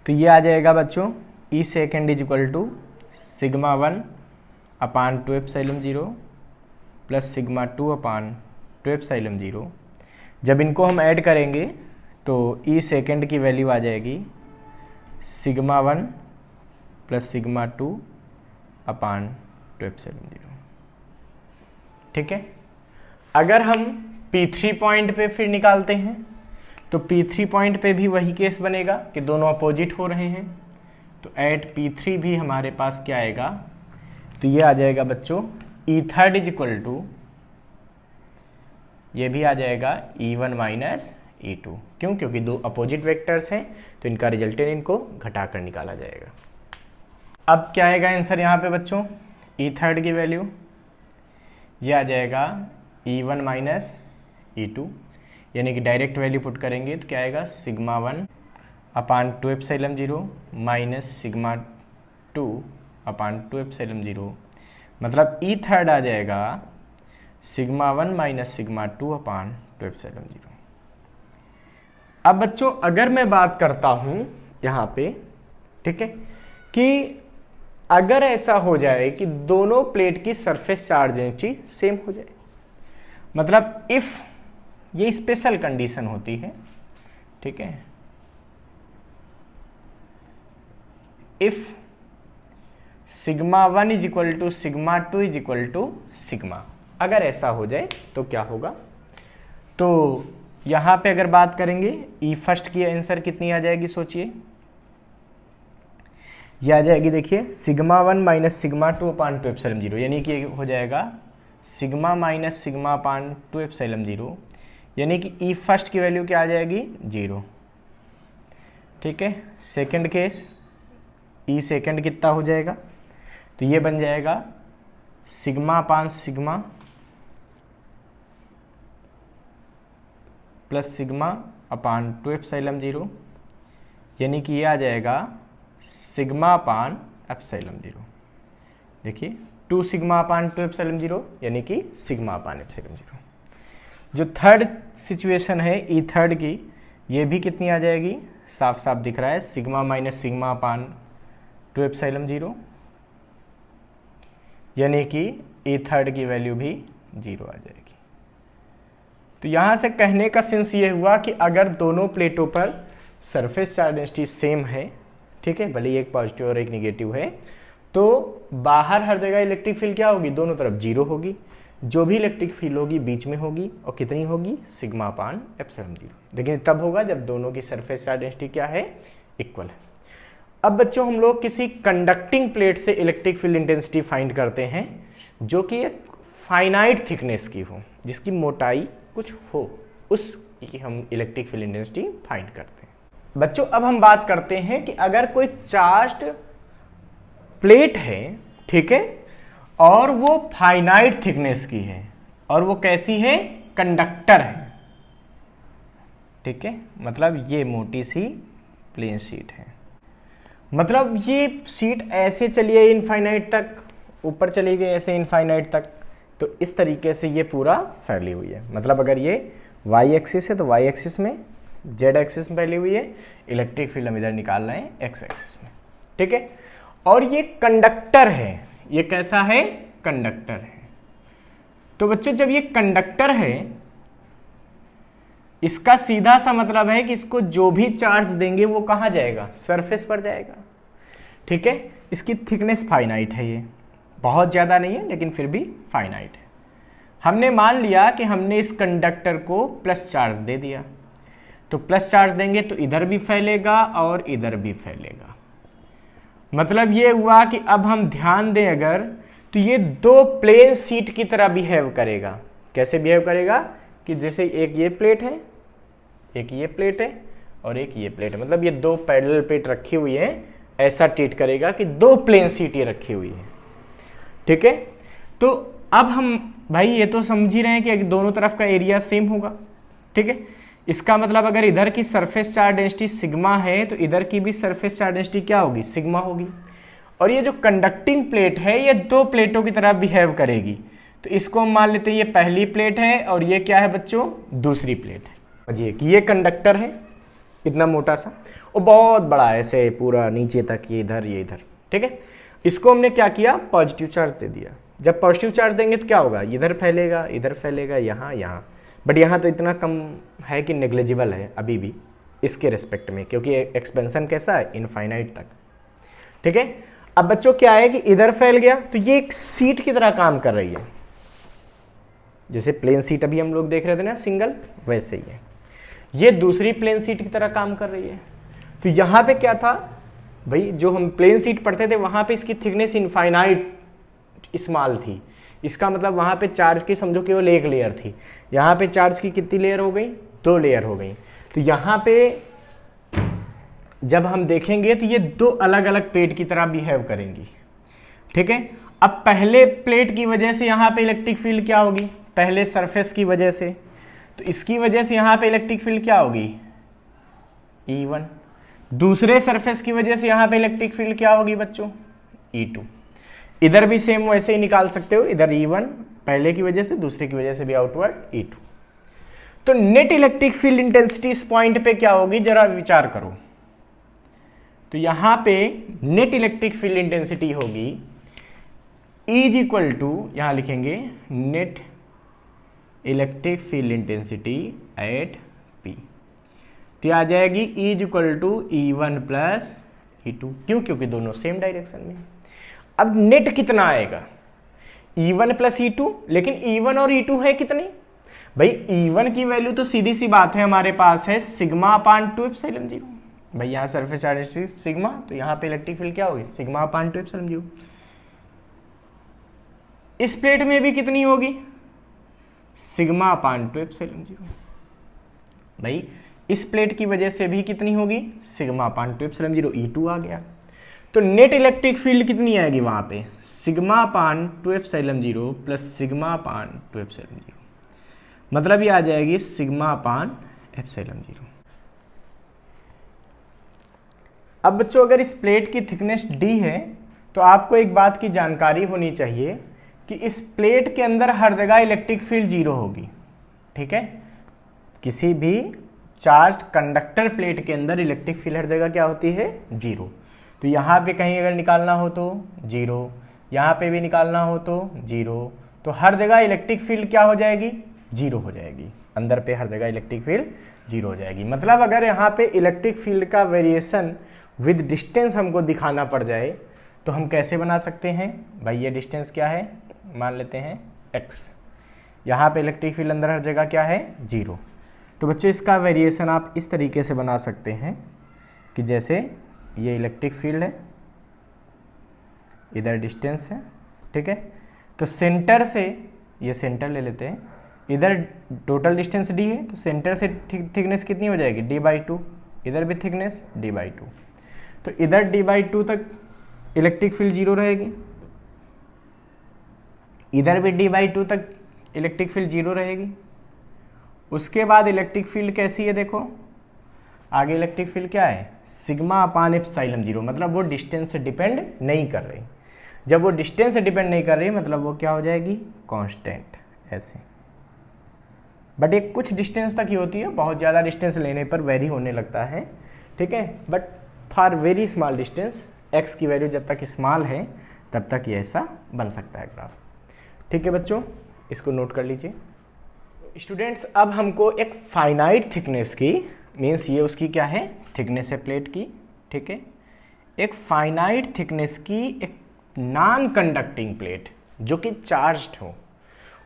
तो ये आ जाएगा बच्चों E second is equal to sigma 1 upon 2 epsilon 0 plus sigma 2 upon 2 epsilon 0। जब इनको हम ऐड करेंगे तो E सेकेंड की वैल्यू आ जाएगी sigma 1 plus sigma 2 upon 2 epsilon 0, ठीक है। अगर हम P3 पॉइंट पे फिर निकालते हैं तो P3 पॉइंट पे भी वही केस बनेगा कि दोनों अपोजिट हो रहे हैं, तो एट P3 भी हमारे पास क्या आएगा, तो ये आ जाएगा बच्चों E third is equal to, ये भी आ जाएगा E1 माइनस E2। क्यों? क्योंकि दो अपोजिट वेक्टर्स हैं तो इनका रिजल्टेंट इनको घटाकर निकाला जाएगा। अब क्या आएगा आंसर यहाँ पे बच्चों, E थर्ड की वैल्यू ये आ जाएगा E1 माइनस E2, यानी कि डायरेक्ट वैल्यू पुट करेंगे तो क्या आएगा, sigma 1 upon 2 epsilon 0 minus sigma 2 upon 2 epsilon 0, मतलब E थर्ड आ जाएगा sigma 1 minus sigma 2 upon 2 epsilon 0। अब बच्चों अगर मैं बात करता हूं यहाँ पे, ठीक है, कि अगर ऐसा हो जाए कि दोनों प्लेट की सरफेस चार्ज डेंसिटी सेम हो जाए, मतलब इफ ये स्पेशल कंडीशन होती है, ठीक है, if sigma 1 is equal to sigma 2 is equal to sigma, अगर ऐसा हो जाए तो क्या होगा, तो यहां पे अगर बात करेंगे E फर्स्ट की आंसर कितनी आ जाएगी सोचिए, यह आ जाएगी देखिए sigma 1 minus sigma 2 upon 2 epsilon 0, यानी कि हो जाएगा sigma minus sigma upon 2 epsilon 0, यानी कि E फर्स्ट की वैल्यू क्या आ जाएगी, 0, ठीक है। सेकंड केस E सेकंड कितना हो जाएगा, तो ये बन जाएगा सिग्मा अपान sigma plus sigma upon 2 epsilon 0, यानी कि ये आ जाएगा सिग्मा अपान एप्सिलॉन 0। देखिए 2 सिग्मा अपान 2 एप्सिलॉन 0 यानी कि सिग्मा अपान एप्सिलॉन 0। जो थर्ड सिचुएशन है E थर्ड की, ये भी कितनी आ जाएगी, साफ साफ दिख रहा है sigma minus sigma upon 2 epsilon 0, यानी कि E थर्ड की वैल्यू भी 0 आ जाएगी। तो यहाँ से कहने का सेंस ये हुआ कि अगर दोनों प्लेटों पर सरफेस चार्ज डेंसिटी सेम है, ठीक है, भले ही एक पॉजिटिव और एक निगेटिव है, तो बाहर हर जगह इलेक्ट्रिक फील्ड क्या होगी, दोनों तरफ 0 होगी। जो भी इलेक्ट्रिक फील्ड होगी बीच में होगी, और कितनी होगी, सिग्मा अपान एप्सिलॉन 0। लेकिन तब होगा जब दोनों की सरफेस चार्ज डेंसिटी क्या है, इक्वल है। अब बच्चों हम लोग किसी कंडक्टिंग प्लेट से इलेक्ट्रिक फील्ड इंटेंसिटी फाइंड करते हैं जो कि एक फाइनाइट थिकनेस की हो, जिसकी मोटाई कुछ हो, उसकी हम इलेक्ट्रिक फील्ड इंटेंसिटी फाइंड करते हैं। बच्चों अब हम बात करते हैं कि अगर कोई चार्ज्ड प्लेट है, ठीक है, और वो फाइनाइट थिकनेस की है, और वो कैसी है, कंडक्टर है, ठीक है, मतलब ये मोटी सी प्लेन शीट है, मतलब ये शीट ऐसे चली है इनफाइनाइट तक, ऊपर चली गई ऐसे इनफाइनाइट तक, तो इस तरीके से ये पूरा फैली हुई है। मतलब अगर ये वाई एक्सिस है तो वाई एक्सिस में, जेड एक्सिस में फैली हुई है, इलेक्ट्रिक फील्ड हम इधर निकाल रहे हैं एक्स एक्सिस में, ठीक है। और ये कंडक्टर है, ये कैसा है, कंडक्टर है। तो बच्चों जब ये कंडक्टर है, इसका सीधा सा मतलब है कि इसको जो भी चार्ज देंगे वो कहां जाएगा, सरफेस पर जाएगा, ठीक है। इसकी थिकनेस फाइनाइट है, ये बहुत ज्यादा नहीं है लेकिन फिर भी फाइनाइट है। हमने मान लिया कि हमने इस कंडक्टर को प्लस चार्ज दे दिया, तो प्लस चार्ज देंगे तो इधर भी फैलेगा और इधर भी फैलेगा। मतलब ये हुआ कि अब हम ध्यान दें अगर, तो ये दो प्लेन शीट की तरह बिहेव करेगा। कैसे बिहेव करेगा कि जैसे एक ये प्लेट है, एक ये प्लेट है और एक ये प्लेट है, मतलब ये दो पैरेलल प्लेट रखी हुई है, ऐसा ट्रीट करेगा कि दो प्लेन शीट ये रखी हुई है, ठीक है। तो अब हम भाई ये तो समझ ही रहे हैं कि दोनों तरफ का एरिया सेम होगा, ठीक है। इसका मतलब अगर इधर की सरफेस चार्ज डेंसिटी सिग्मा है तो इधर की भी सरफेस चार्ज डेंसिटी क्या होगी, सिग्मा होगी। और ये जो कंडक्टिंग प्लेट है ये दो प्लेटों की तरह बिहेव करेगी, तो इसको हम मान लेते हैं ये पहली प्लेट है और ये क्या है बच्चों, दूसरी प्लेट है। समझिए कि ये कंडक्टर है इतना मोटा सा और बहुत बड़ा है, ऐसे पूरा नीचे तक, ये इधर, ठीक है। इसको हमने क्या किया, पॉजिटिव चार्ज दे दिया। जब पॉजिटिव चार्ज देंगे तो क्या होगा, इधर फैलेगा, इधर फैलेगा, यहाँ, बट यहाँ तो इतना कम है कि नेग्लिजिबल है अभी भी इसके रेस्पेक्ट में, क्योंकि एक्सपेंशन कैसा है, इनफाइनाइट तक, ठीक है। अब बच्चों क्या है कि इधर फैल गया तो ये एक सीट की तरह काम कर रही है, जैसे प्लेन सीट अभी हम लोग देख रहे थे ना सिंगल, वैसे ही है। ये दूसरी प्लेन सीट की तरह काम कर रही है। तो यहाँ पे क्या था भाई, जो हम प्लेन सीट पढ़ते थे वहाँ पे इसकी थिकनेस इनफाइनाइट स्मॉल थी, इसका मतलब वहाँ पे चार्ज की समझो केवल एक लेयर थी। यहाँ पे चार्ज की कितनी लेयर हो गई, दो लेयर हो गई। तो यहाँ पे जब हम देखेंगे तो ये दो अलग अलग प्लेट की तरह बिहेव करेंगी, ठीक है। अब पहले प्लेट की वजह से यहाँ पे इलेक्ट्रिक फील्ड क्या होगी, पहले सरफेस की वजह से, तो इसकी वजह से यहाँ पे इलेक्ट्रिक फील्ड क्या होगी, E1। दूसरे सरफेस की वजह से यहाँ पे इलेक्ट्रिक फील्ड क्या होगी बच्चों, E2। इधर भी सेम वैसे ही निकाल सकते हो, इधर E1 पहले की वजह से, दूसरे की वजह से भी आउटवर्ड E2। तो नेट इलेक्ट्रिक फील्ड इंटेंसिटी इस पॉइंट पे क्या होगी, जरा विचार करो। तो यहां पे नेट इलेक्ट्रिक फील्ड इंटेंसिटी होगी E इज इक्वल टू, यहां लिखेंगे net electric field intensity at P, तो आ जाएगी E is equal to E1 plus E2। क्यों, क्योंकि दोनों सेम डायरेक्शन में। अब नेट कितना आएगा, E1 प्लस E2, लेकिन E1 और E2 है कितनी भाई, E1 की वैल्यू तो सीधी सी बात है हमारे पास है सिग्मा अपान 2 एप्सिलॉन 0। भाई यहाँ सरफेस चार्ज सिग्मा, तो यहाँ पे इलेक्ट्रिक फील्ड क्या होगी, सिग्मा अपान 2 एप्सिलॉन 0। इस प्लेट में भी कितनी होगी, सिग्मा अपान 2 एप्सिलॉन 0। भाई इस प्लेट की वजह से भी कितनी होगी, सिग्मा अपान 2 एप्सिलॉन 0, E2 आ गया। तो नेट इलेक्ट्रिक फील्ड कितनी आएगी वहां पे, sigma upon 2 epsilon 0 plus sigma upon 2 epsilon 0, मतलब ये आ जाएगी सिग्मा अपान एप्सिलॉन 0। अब बच्चों अगर इस प्लेट की थिकनेस d है तो आपको एक बात की जानकारी होनी चाहिए कि इस प्लेट के अंदर हर जगह इलेक्ट्रिक फील्ड 0 होगी, ठीक है। किसी भी चार्ज कंडक्टर प्लेट के अंदर इलेक्ट्रिक फील्ड हर जगह क्या होती है, 0। तो यहाँ पे कहीं अगर निकालना हो तो 0, यहाँ पे भी निकालना हो तो 0, तो हर जगह इलेक्ट्रिक फील्ड क्या हो जाएगी, 0 हो जाएगी। अंदर पे हर जगह इलेक्ट्रिक फील्ड 0 हो जाएगी। मतलब अगर यहाँ पे इलेक्ट्रिक फील्ड का वेरिएशन विद डिस्टेंस हमको दिखाना पड़ जाए तो हम कैसे बना सकते हैं, भाई ये डिस्टेंस क्या है, मान लेते हैं x, यहाँ पे इलेक्ट्रिक फील्ड अंदर हर जगह क्या है, 0। तो बच्चों इसका वेरिएशन आप इस तरीके से बना सकते हैं कि जैसे ये इलेक्ट्रिक फील्ड है, इधर डिस्टेंस है, ठीक है। तो सेंटर से, ये सेंटर ले लेते हैं, इधर टोटल डिस्टेंस d है, तो सेंटर से थिकनेस कितनी हो जाएगी, d/2, इधर भी थिकनेस d/2। तो इधर d/2 तक इलेक्ट्रिक फील्ड 0 रहेगी, इधर भी d/2 तक इलेक्ट्रिक फील्ड 0 रहेगी, उसके बाद इलेक्ट्रिक फील्ड कैसी है, देखो आगे इलेक्ट्रिक फील्ड क्या है, सिग्मा अपान एप्सिलॉन जीरो, मतलब वो डिस्टेंस से डिपेंड नहीं कर रही। जब वो डिस्टेंस से डिपेंड नहीं कर रही मतलब वो क्या हो जाएगी, कांस्टेंट ऐसे। बट एक कुछ डिस्टेंस तक ही होती है, बहुत ज़्यादा डिस्टेंस लेने पर वेरी होने लगता है, ठीक है। But for very small distance x की वैल्यू जब तक स्मॉल है तब तक ये ऐसा बन सकता है ग्राफ, ठीक है बच्चों, इसको नोट कर लीजिए। स्टूडेंट्स अब हमको एक फाइनाइट थिकनेस की, मीन्स ये उसकी क्या है, थिकनेस है प्लेट की, ठीक है, एक फाइनाइट थिकनेस की एक नॉन कंडक्टिंग प्लेट जो कि चार्ज्ड हो,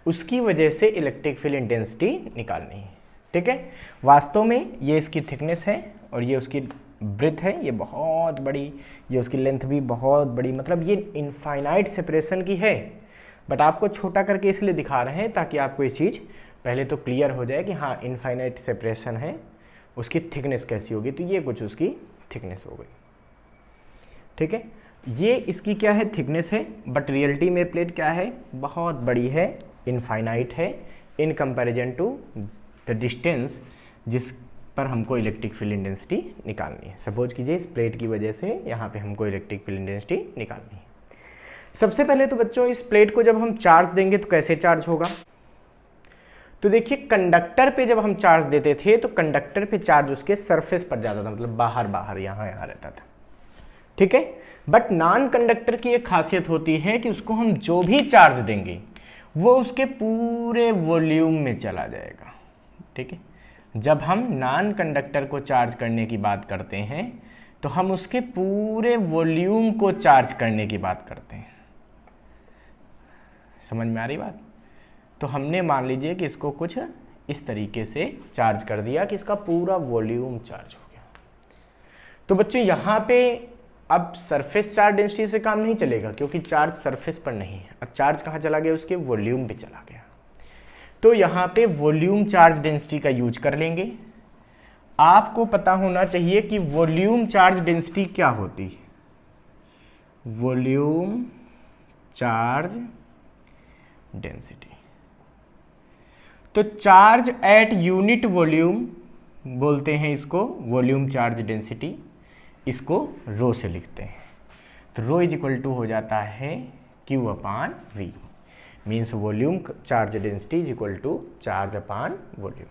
उसकी वजह से इलेक्ट्रिक फील्ड इंटेंसिटी निकालनी है, ठीक है। वास्तव में ये इसकी थिकनेस है और ये उसकी ब्रेथ है, ये बहुत बड़ी, ये उसकी लेंथ भी बहुत बड़ी, मतलब ये इनफाइनाइट सेपरेशन की है। बट आपको छोटा करके इसलिए दिखा रहे हैं ताकि आपको ये चीज़ पहले तो क्लियर हो जाए कि हाँ इनफाइनाइट सेपरेशन है, उसकी थिकनेस कैसी होगी, तो ये कुछ उसकी थिकनेस हो गई, ठीक है। ये इसकी क्या है, थिकनेस है, बट रियलिटी में प्लेट क्या है, बहुत बड़ी है, इनफाइनाइट है in comparison to the distance जिस पर हमको इलेक्ट्रिक फील्ड इंटेंसिटी निकालनी है। सपोज कीजिए इस प्लेट की वजह से यहाँ पे हमको इलेक्ट्रिक फील्ड इंटेंसिटी निकालनी है। सबसे पहले तो बच्चों इस प्लेट को जब हम चार्ज देंगे तो कैसे चार्ज होगा, तो देखिए कंडक्टर पे जब हम चार्ज देते थे तो कंडक्टर पे चार्ज उसके सरफेस पर जाता था, मतलब बाहर बाहर यहाँ रहता था, ठीक है। बट नॉन कंडक्टर की एक खासियत होती है कि उसको हम जो भी चार्ज देंगे वो उसके पूरे वॉल्यूम में चला जाएगा, ठीक है। जब हम नॉन कंडक्टर को चार्ज करने की बात करते हैं तो हम उसके पूरे वॉल्यूम को चार्ज करने की बात करते हैं, समझ में आ रही बात। तो हमने मान लीजिए कि इसको कुछ इस तरीके से चार्ज कर दिया कि इसका पूरा वॉल्यूम चार्ज हो गया। तो बच्चों यहाँ पे अब सरफेस चार्ज डेंसिटी से काम नहीं चलेगा क्योंकि चार्ज सरफेस पर नहीं है, अब चार्ज कहाँ चला गया, उसके वॉल्यूम पे चला गया। तो यहाँ पे वॉल्यूम चार्ज डेंसिटी का यूज कर लेंगे। आपको पता होना चाहिए कि वॉल्यूम चार्ज डेंसिटी क्या होती है, वॉल्यूम चार्ज डेंसिटी। तो चार्ज एट यूनिट वॉल्यूम बोलते हैं इसको, वॉल्यूम चार्ज डेंसिटी, इसको रो से लिखते हैं। तो रो इज इक्वल टू हो जाता है Q upon V, means volume charge density is equal to charge upon volume.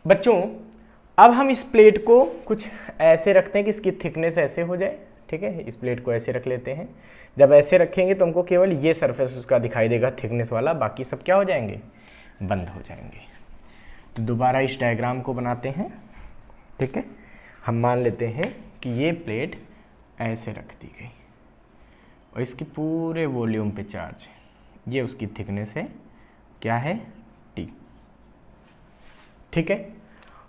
बच्चों अब हम इस प्लेट को कुछ ऐसे रखते हैं कि इसकी थिकनेस ऐसे हो जाए, ठीक है। इस प्लेट को ऐसे रख लेते हैं। जब ऐसे रखेंगे तो हमको केवल ये सरफेस उसका दिखाई देगा थिकनेस वाला, बाकी सब क्या हो जाएंगे, बंद हो जाएंगे। तो दोबारा इस डायग्राम को बनाते हैं, ठीक है। हम मान लेते हैं कि ये प्लेट ऐसे रख दी गई और इसकी पूरे वॉल्यूम पे चार्ज है, ये उसकी थिकनेस है, क्या है, T, ठीक है।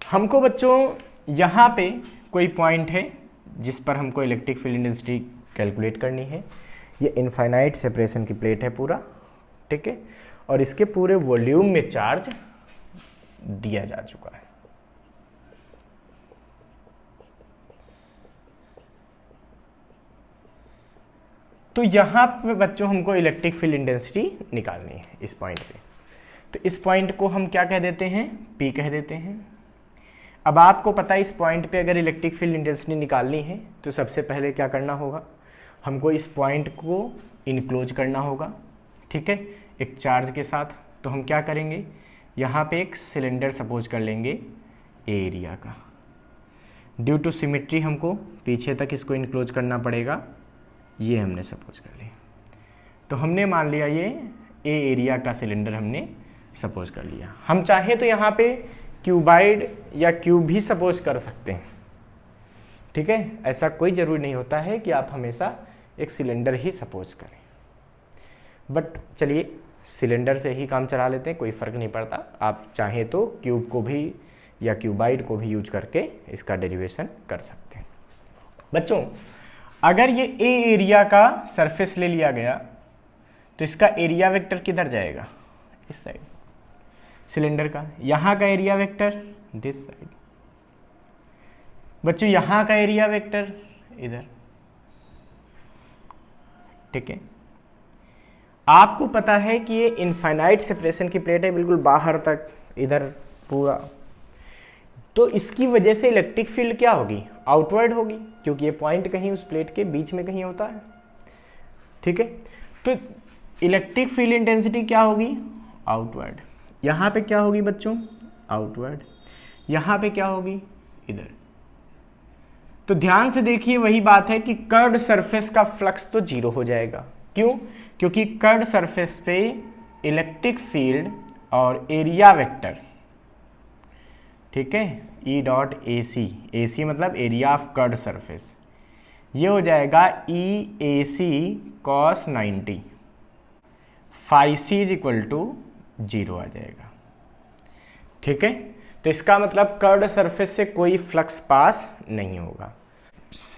हमको बच्चों यहाँ पे कोई पॉइंट है जिस पर हमको इलेक्ट्रिक फील्ड इंटेंसिटी कैलकुलेट करनी है। ये इनफाइनाइट सेपरेशन की प्लेट है पूरा, ठीक है, और इसके पूरे वॉल्यूम में चार्ज दिया जा चुका है। तो यहाँ पे बच्चों हमको इलेक्ट्रिक फील्ड इंटेंसिटी निकालनी है इस पॉइंट पे। तो इस पॉइंट को हम क्या कह देते हैं, P कह देते हैं। अब आपको पता है इस पॉइंट पे अगर इलेक्ट्रिक फील्ड इंटेंसिटी निकालनी है तो सबसे पहले क्या करना होगा, हमको इस पॉइंट को इनक्लोज करना होगा, ठीक है, एक चार्ज के साथ। तो हम क्या करेंगे, यहाँ पे एक सिलेंडर सपोज कर लेंगे एरिया का। ड्यू टू सिमेट्री हमको पीछे तक इसको इनक्लोज करना पड़ेगा, ये हमने सपोज कर लिया। तो हमने मान लिया ये ए एरिया का सिलेंडर हमने सपोज कर लिया। हम चाहें तो यहाँ पे क्यूबाइड या क्यूब भी सपोज कर सकते हैं, ठीक है। ऐसा कोई ज़रूरी नहीं होता है कि आप हमेशा एक सिलेंडर ही सपोज करें, बट चलिए सिलेंडर से ही काम चला लेते हैं, कोई फ़र्क नहीं पड़ता। आप चाहें तो क्यूब को भी या क्यूबाइड को भी यूज करके इसका डेरिवेशन कर सकते हैं। बच्चों अगर ये ए एरिया का सरफेस ले लिया गया तो इसका एरिया वेक्टर किधर जाएगा, इस साइड सिलेंडर का। यहाँ का एरिया वेक्टर दिस साइड। बच्चों यहाँ का एरिया वेक्टर इधर, ठीक है। आपको पता है कि ये इनफाइनाइट सेपरेशन की प्लेट है, बिल्कुल बाहर तक इधर पूरा, तो इसकी वजह से इलेक्ट्रिक फील्ड क्या होगी, आउटवर्ड होगी, क्योंकि ये पॉइंट कहीं उस प्लेट के बीच में कहीं होता है। ठीक है, तो इलेक्ट्रिक फील्ड इंटेंसिटी क्या होगी, आउटवर्ड। यहाँ पे क्या होगी बच्चों, आउटवर्ड। यहाँ पे क्या होगी, इधर। तो ध्यान से देखिए, वही बात है कि कर्व्ड सरफेस का फ्लक्स तो जीरो हो जाएगा। क्यों, क्योंकि कर्व्ड सरफेस पे इलेक्ट्रिक फील्ड और एरिया वेक्टर, ठीक है, E डॉट ए सी, ए सी मतलब एरिया ऑफ कर्व्ड सरफेस, ये हो जाएगा E A C cos 90, phi C is equal to 0 आ जाएगा। ठीक है, तो इसका मतलब कर्व्ड सरफेस से कोई फ्लक्स पास नहीं होगा।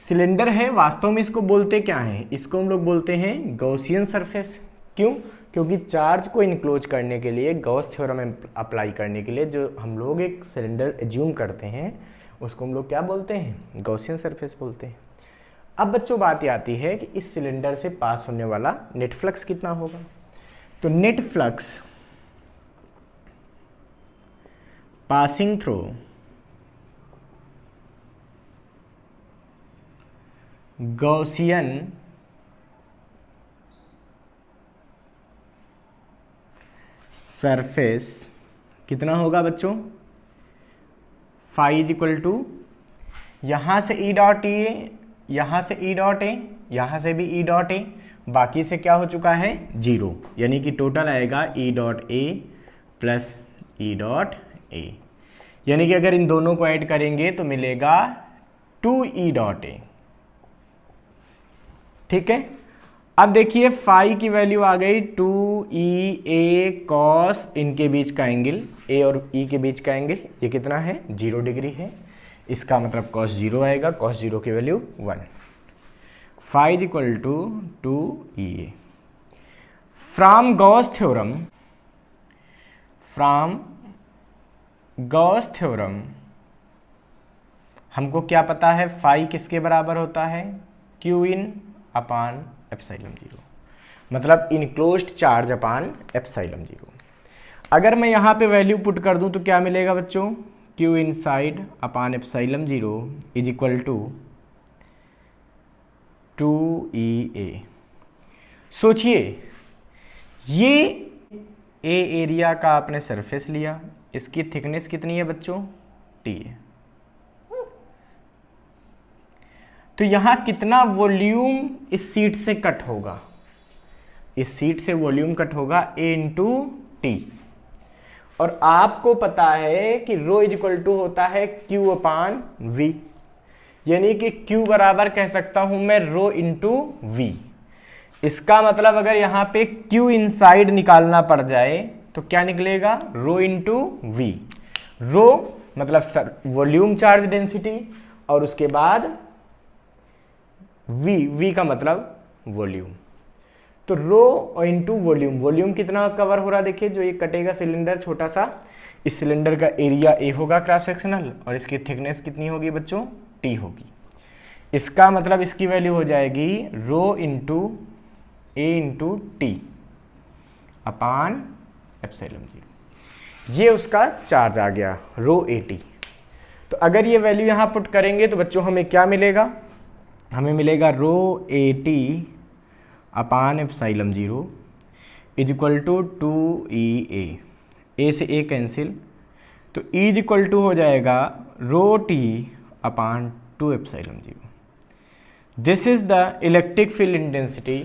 सिलेंडर है, वास्तव में इसको बोलते क्या हैं, इसको हम लोग बोलते हैं गॉसियन सरफेस। क्यों, क्योंकि चार्ज को इनक्लोज करने के लिए, गॉस थ्योरम अप्लाई करने के लिए जो हम लोग एक सिलेंडर एज्यूम करते हैं, उसको हम लोग क्या बोलते हैं, गॉसियन सरफेस बोलते हैं। अब बच्चों बात ये आती है कि इस सिलेंडर से पास होने वाला नेट फ्लक्स कितना होगा। तो net flux passing through Gaussian surface कितना होगा बच्चों, फाई इज इक्वल टू, यहां से ई डॉट ए, यहां से ई डॉट ए, यहां से भी ई डॉट ए, बाकी से क्या हो चुका है, 0, यानी कि टोटल आएगा ई dot A plus E dot ए, यानी कि अगर इन दोनों को ऐड करेंगे तो मिलेगा 2 ई डॉट ए। ठीक है, अब देखिए फाई की वैल्यू आ गई 2 ई ए कॉस, इनके बीच का एंगल, ए और ई के बीच का एंगल ये कितना है, 0 डिग्री है, इसका मतलब कॉस 0 आएगा, कॉस 0 की value 1, phi is equal to 2 E A. From Gauss theorem, from Gauss theorem हमको क्या पता है, फाई किसके बराबर होता है, क्यू इन अपान एप्सिलॉन 0, मतलब इनक्लोज्ड चार्ज अपान एप्सिलॉन 0। अगर मैं यहाँ पे वैल्यू पुट कर दूं तो क्या मिलेगा बच्चों, Q inside upon epsilon 0 is equal to 2 E A. सोचिए, ये ए एरिया का आपने सरफेस लिया, इसकी थिकनेस कितनी है बच्चों, टी है, तो यहां कितना वॉल्यूम इस सीट से कट होगा, इस सीट से वॉल्यूम कट होगा ए इंटू टी, और आपको पता है कि रो इज इक्वल टू होता है क्यू अपान वी, यानी कि क्यू बराबर कह सकता हूं मैं रो इंटू वी। इसका मतलब अगर यहां पे क्यू इनसाइड निकालना पड़ जाए तो क्या निकलेगा, रो इंटू वी। रो मतलब वॉल्यूम चार्ज डेंसिटी, और उसके बाद वी का मतलब वॉल्यूम। तो रो इंटू वॉल्यूम, वॉल्यूम कितना कवर हो रहा है देखिए, जो ये कटेगा सिलेंडर छोटा सा, इस सिलेंडर का एरिया ए होगा क्रॉस सेक्शनल, और इसकी थिकनेस कितनी होगी बच्चों, टी होगी। इसका मतलब इसकी वैल्यू हो जाएगी रो इंटू ए इंटू टी अपान एप्सिलॉन 0, ये उसका चार्ज आ गया रो ए टी। तो अगर ये वैल्यू यहाँ पुट करेंगे तो बच्चों हमें क्या मिलेगा, हमें मिलेगा rho A T upon epsilon 0 is equal to 2 E A से ए कैंसिल, तो ई इज इक्वल टू हो जाएगा rho T upon 2 epsilon 0। This is the electric field intensity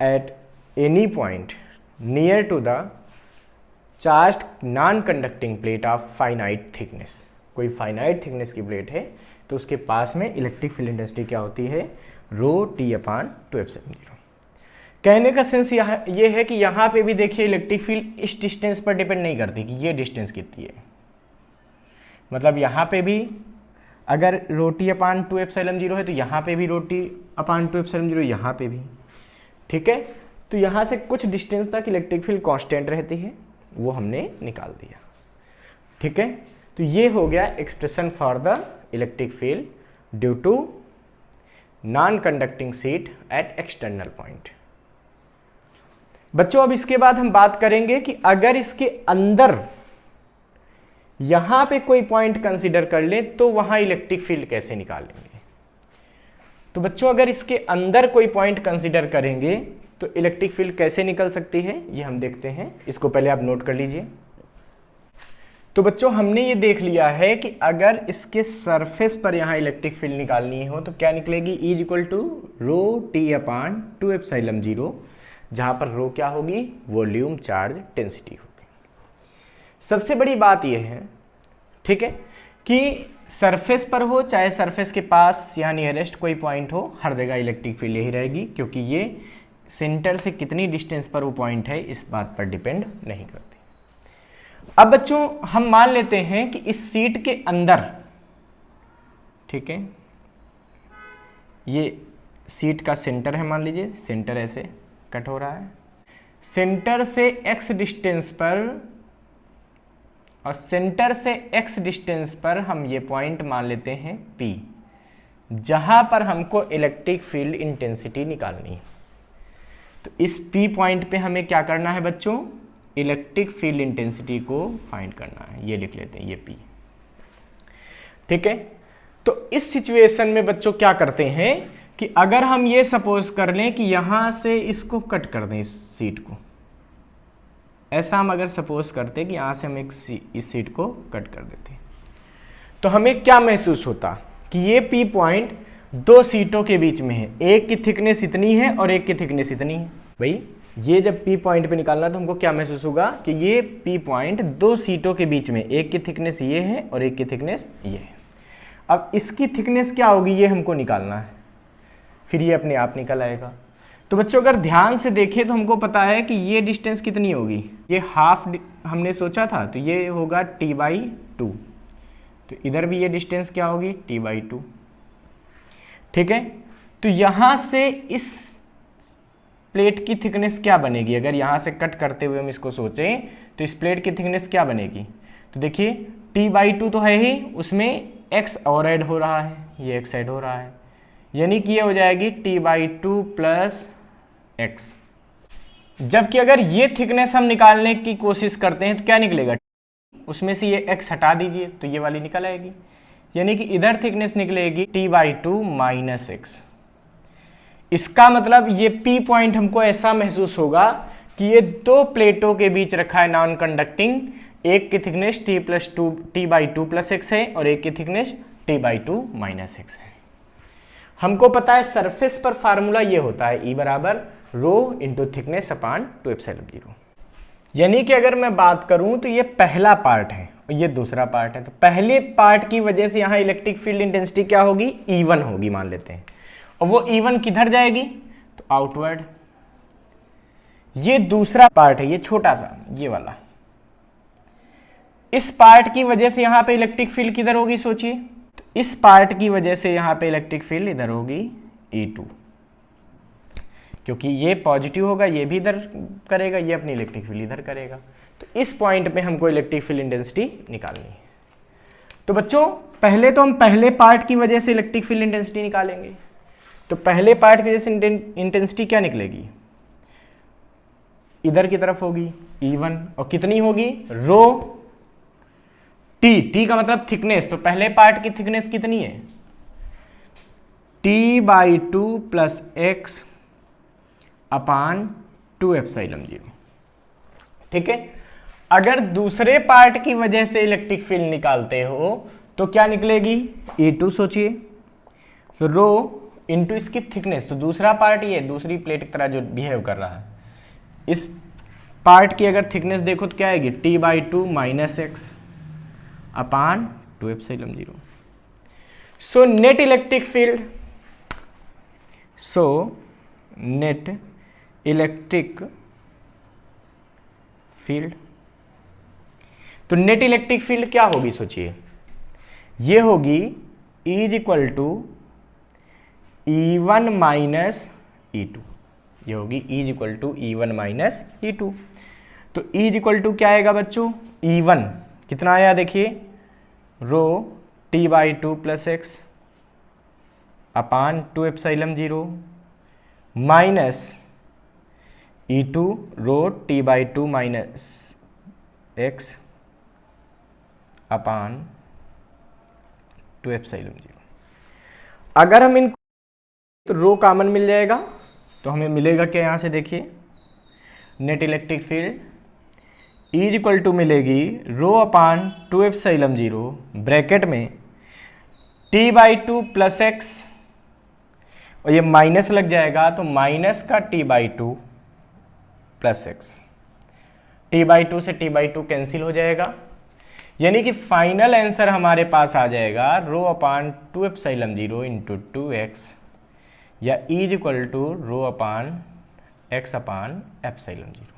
at any point near to the charged non conducting plate of finite thickness. कोई finite thickness की plate है तो उसके पास में electric field intensity क्या होती है, रो टी अपान 2 एप्सिलॉन 0। कहने का सेंस ये है कि यहाँ पे भी देखिए इलेक्ट्रिक फील्ड इस डिस्टेंस पर डिपेंड नहीं करती कि ये डिस्टेंस कितनी है, मतलब यहाँ पे भी अगर रो टी अपान 2 एप्सिलॉन 0 है तो यहाँ पे भी रो टी अपान 2 एप्सिलॉन 0 यहाँ पे भी। ठीक है, तो यहाँ से कुछ डिस्टेंस तक इलेक्ट्रिक फील्ड कांस्टेंट रहती है, वो हमने निकाल दिया। ठीक है, तो ये हो गया expression for the electric field due to non conducting sheet at external point. बच्चों अब इसके बाद हम बात करेंगे कि अगर इसके अंदर यहां पे कोई पॉइंट कंसीडर कर ले तो वहां इलेक्ट्रिक फील्ड कैसे निकालेंगे। तो बच्चों अगर इसके अंदर कोई पॉइंट कंसीडर करेंगे तो इलेक्ट्रिक फील्ड कैसे निकल सकती है ये हम देखते हैं। इसको पहले आप नोट कर लीजिए। तो बच्चों हमने ये देख लिया है कि अगर इसके सरफेस पर यहां इलेक्ट्रिक फील्ड निकालनी हो तो क्या निकलेगी, E equal to rho T upon 2 epsilon 0, जहां पर रो क्या होगी, वॉल्यूम चार्ज डेंसिटी होगी। सबसे बड़ी बात यह है, ठीक है, कि सरफेस पर हो चाहे सरफेस के पास या नियरेस्ट कोई पॉइंट हो, हर जगह इलेक्ट्रिक फील्ड यही रहेगी, क्योंकि ये सेंटर से कितनी डिस्टेंस पर वो पॉइंट है इस बात पर डिपेंड नहीं करती। अब बच्चों हम मान लेते हैं कि इस सीट के अंदर, ठीक है, ये सीट का सेंटर है, मान लीजिए सेंटर ऐसे कट हो रहा है, सेंटर से x डिस्टेंस पर और सेंटर से x डिस्टेंस पर हम ये पॉइंट मान लेते हैं P, जहां पर हमको इलेक्ट्रिक फील्ड इंटेंसिटी निकालनी है। तो इस P पॉइंट पे हमें क्या करना है बच्चों, इलेक्ट्रिक फील्ड इंटेंसिटी को फाइंड करना है। ये लिख लेते हैं, ये P, ठीक है। तो इस सिचुएशन में बच्चों क्या करते हैं कि अगर हम ये सपोज कर लें कि यहां से इसको कट कर दें, इस सीट को, ऐसा हम अगर सपोज करते कि यहां से हम इस सीट को कट कर देते, तो हमें क्या महसूस होता कि ये P पॉइंट दो सीटों के बीच में है, एक की थिकनेस इतनी है और एक की थिकनेस इतनी है। भाई ये जब P पॉइंट पे निकालना तो हमको क्या महसूस होगा कि ये P पॉइंट दो सीटों के बीच में, एक की थिकनेस ये है और एक की थिकनेस ये है। अब इसकी थिकनेस क्या होगी ये हमको निकालना है, फिर ये अपने आप निकल आएगा। तो बच्चों अगर ध्यान से देखें तो हमको पता है कि ये डिस्टेंस कितनी होगी, ये हाफ हमने सोचा था, तो ये होगा t/2, तो इधर भी ये डिस्टेंस क्या होगी, t/2, ठीक है। तो यहां से इस प्लेट की थिकनेस क्या बनेगी, अगर यहां से कट करते हुए हम इसको सोचें तो इस प्लेट की थिकनेस क्या बनेगी, तो देखिए t/2 तो है ही, उसमें x और ऐड हो रहा है, ये x ऐड हो रहा है, यानी कि ये हो जाएगी t/2 प्लस x। जबकि अगर ये थिकनेस हम निकालने की कोशिश करते हैं तो क्या निकलेगा, उसमें से ये x हटा दीजिए तो ये वाली निकल आएगी, यानी कि इधर थिकनेस निकलेगी t/2 माइनस x। इसका मतलब ये P पॉइंट हमको ऐसा महसूस होगा कि ये दो प्लेटों के बीच रखा है नॉन कंडक्टिंग, एक की थिकनेस t/2 प्लस x है और एक की थिकनेस t/2 माइनस x है। हमको पता है सरफेस पर फार्मूला ये होता है E बराबर रो इंटू थिकनेस अपान 2 एप्सिलॉन 0। यानी कि अगर मैं बात करूं तो ये पहला पार्ट है और ये दूसरा पार्ट है, तो पहले पार्ट की वजह से यहां इलेक्ट्रिक फील्ड इंटेंसिटी क्या होगी, E1 होगी मान लेते हैं, और वो E1 किधर जाएगी, तो आउटवर्ड। ये दूसरा पार्ट है, ये छोटा सा ये वाला, इस पार्ट की वजह से यहां पे इलेक्ट्रिक फील्ड किधर होगी सोचिए, तो इस पार्ट की वजह से यहां पे इलेक्ट्रिक फील्ड इधर होगी E2, क्योंकि ये पॉजिटिव होगा, ये भी इधर करेगा, ये अपनी इलेक्ट्रिक फील्ड इधर करेगा। तो इस पॉइंट पे हमको इलेक्ट्रिक फील्ड इंटेंसिटी निकालनी है। तो बच्चों पहले तो हम पहले पार्ट की वजह से इलेक्ट्रिक फील्ड इंटेंसिटी निकालेंगे। तो पहले पार्ट की वजह से इंटेंसिटी क्या निकलेगी, इधर की तरफ होगी E1, और कितनी होगी, रो टी का मतलब थिकनेस, तो पहले पार्ट की थिकनेस कितनी है, t/2 प्लस x अपान 2 एप्सिलॉन 0, ठीक है। अगर दूसरे पार्ट की वजह से इलेक्ट्रिक फील्ड निकालते हो तो क्या निकलेगी, E2 सोचिए, तो रो इंटू इसकी थिकनेस, तो दूसरा पार्ट ये दूसरी प्लेट की तरह जो बिहेव कर रहा है, इस पार्ट की अगर थिकनेस देखो तो क्या आएगी, t/2 माइनस x अपान 2 epsilon 0। So net electric field, net electric field, तो नेट इलेक्ट्रिक फील्ड क्या होगी सोचिए, ये होगी E equal to E1 minus E2, ये होगी E equal to E1 minus E2। तो E इक्वल टू क्या आएगा बच्चों, E1 कितना आया देखिए, रो t/2 प्लस x अपान 2 एप्सिलॉन 0 माइनस E2 रो T/2 माइनस एक्स अपान 2 एप्सिलॉन 0। अगर हम इन रो कॉमन मिल जाएगा तो हमें मिलेगा क्या, यहां से देखिए net electric field is equal to मिलेगी रो अपान 2 एप्सिलॉन 0 ब्रैकेट में T/2 प्लस एक्स, और ये माइनस लग जाएगा तो माइनस का T/2 प्लस एक्स, T/2 से T/2 कैंसिल हो जाएगा, यानी कि फाइनल आंसर हमारे पास आ जाएगा रो अपान 2 एप्सिलॉन 0 इंटू 2x या is equal to rho upon X upon epsilon 0।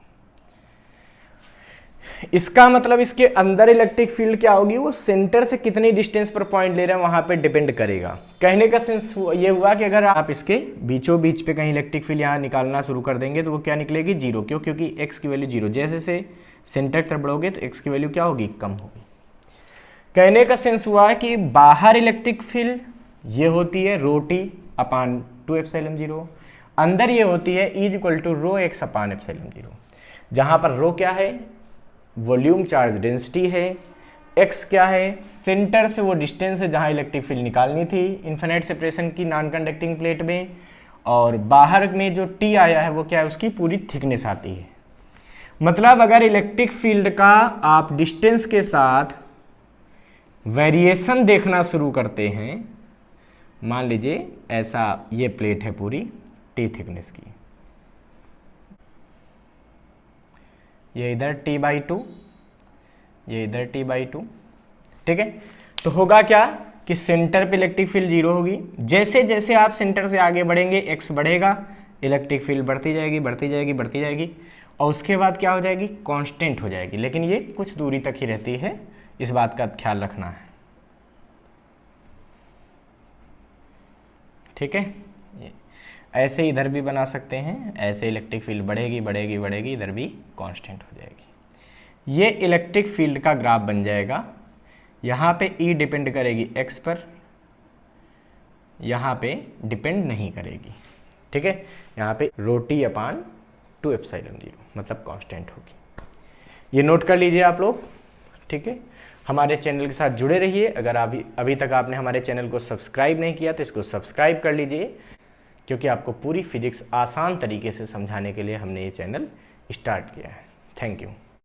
इसका मतलब इसके अंदर इलेक्ट्रिक फील्ड क्या होगी, वो सेंटर से कितनी डिस्टेंस पर पॉइंट ले रहे हैं वहां पे डिपेंड करेगा। कहने का सेंस ये हुआ कि अगर आप इसके बीचों बीच पे कहीं इलेक्ट्रिक फील्ड यहाँ निकालना शुरू कर देंगे तो वो क्या निकलेगी, जीरो। क्यों? क्योंकि एक्स की वैल्यू जीरो, जैसे से सेंटर तरफ बढ़ोगे तो एक्स की वैल्यू क्या होगी, कम होगी। कहने का सेंस हुआ कि बाहर इलेक्ट्रिक फील्ड ये होती है रो टी अपान 2 एप्सिलॉन 0, अंदर ये होती है is equal to rho x upon epsilon 0, जहां पर रो क्या है, वॉल्यूम चार्ज डेंसिटी है, एक्स क्या है, सेंटर से वो डिस्टेंस है जहां इलेक्ट्रिक फील्ड निकालनी थी इन्फिनिट सेपरेशन की नॉन कंडक्टिंग प्लेट में, और बाहर में जो टी आया है वो क्या है, उसकी पूरी थिकनेस आती है। मतलब अगर इलेक्ट्रिक फील्ड का आप डिस्टेंस के साथ वेरिएशन देखना शुरू करते हैं, मान लीजिए ऐसा ये प्लेट है पूरी टी थिकनेस की, ये इधर T/2, ये इधर T/2, ठीक है। तो होगा क्या कि सेंटर पे इलेक्ट्रिक फील्ड जीरो होगी, जैसे जैसे आप सेंटर से आगे बढ़ेंगे एक्स बढ़ेगा, इलेक्ट्रिक फील्ड बढ़ती जाएगी बढ़ती जाएगी बढ़ती जाएगी, और उसके बाद क्या हो जाएगी, कांस्टेंट हो जाएगी, लेकिन ये कुछ दूरी तक ही रहती है, इस बात का ख्याल रखना है, ठीक है। ऐसे इधर भी बना सकते हैं, ऐसे इलेक्ट्रिक फील्ड बढ़ेगी बढ़ेगी बढ़ेगी, इधर भी कांस्टेंट हो जाएगी। ये इलेक्ट्रिक फील्ड का ग्राफ बन जाएगा। यहाँ पे E डिपेंड करेगी x पर, यहाँ पे डिपेंड नहीं करेगी, ठीक है। यहाँ पे रो टी अपान 2 एप्सिलॉन 0 मतलब कांस्टेंट होगी। ये नोट कर लीजिए आप लोग, ठीक है। हमारे चैनल के साथ जुड़े रहिए। अगर अभी तक आपने हमारे चैनल को सब्सक्राइब नहीं किया तो इसको सब्सक्राइब कर लीजिए, क्योंकि आपको पूरी फिजिक्स आसान तरीके से समझाने के लिए हमने ये चैनल स्टार्ट किया है। Thank you.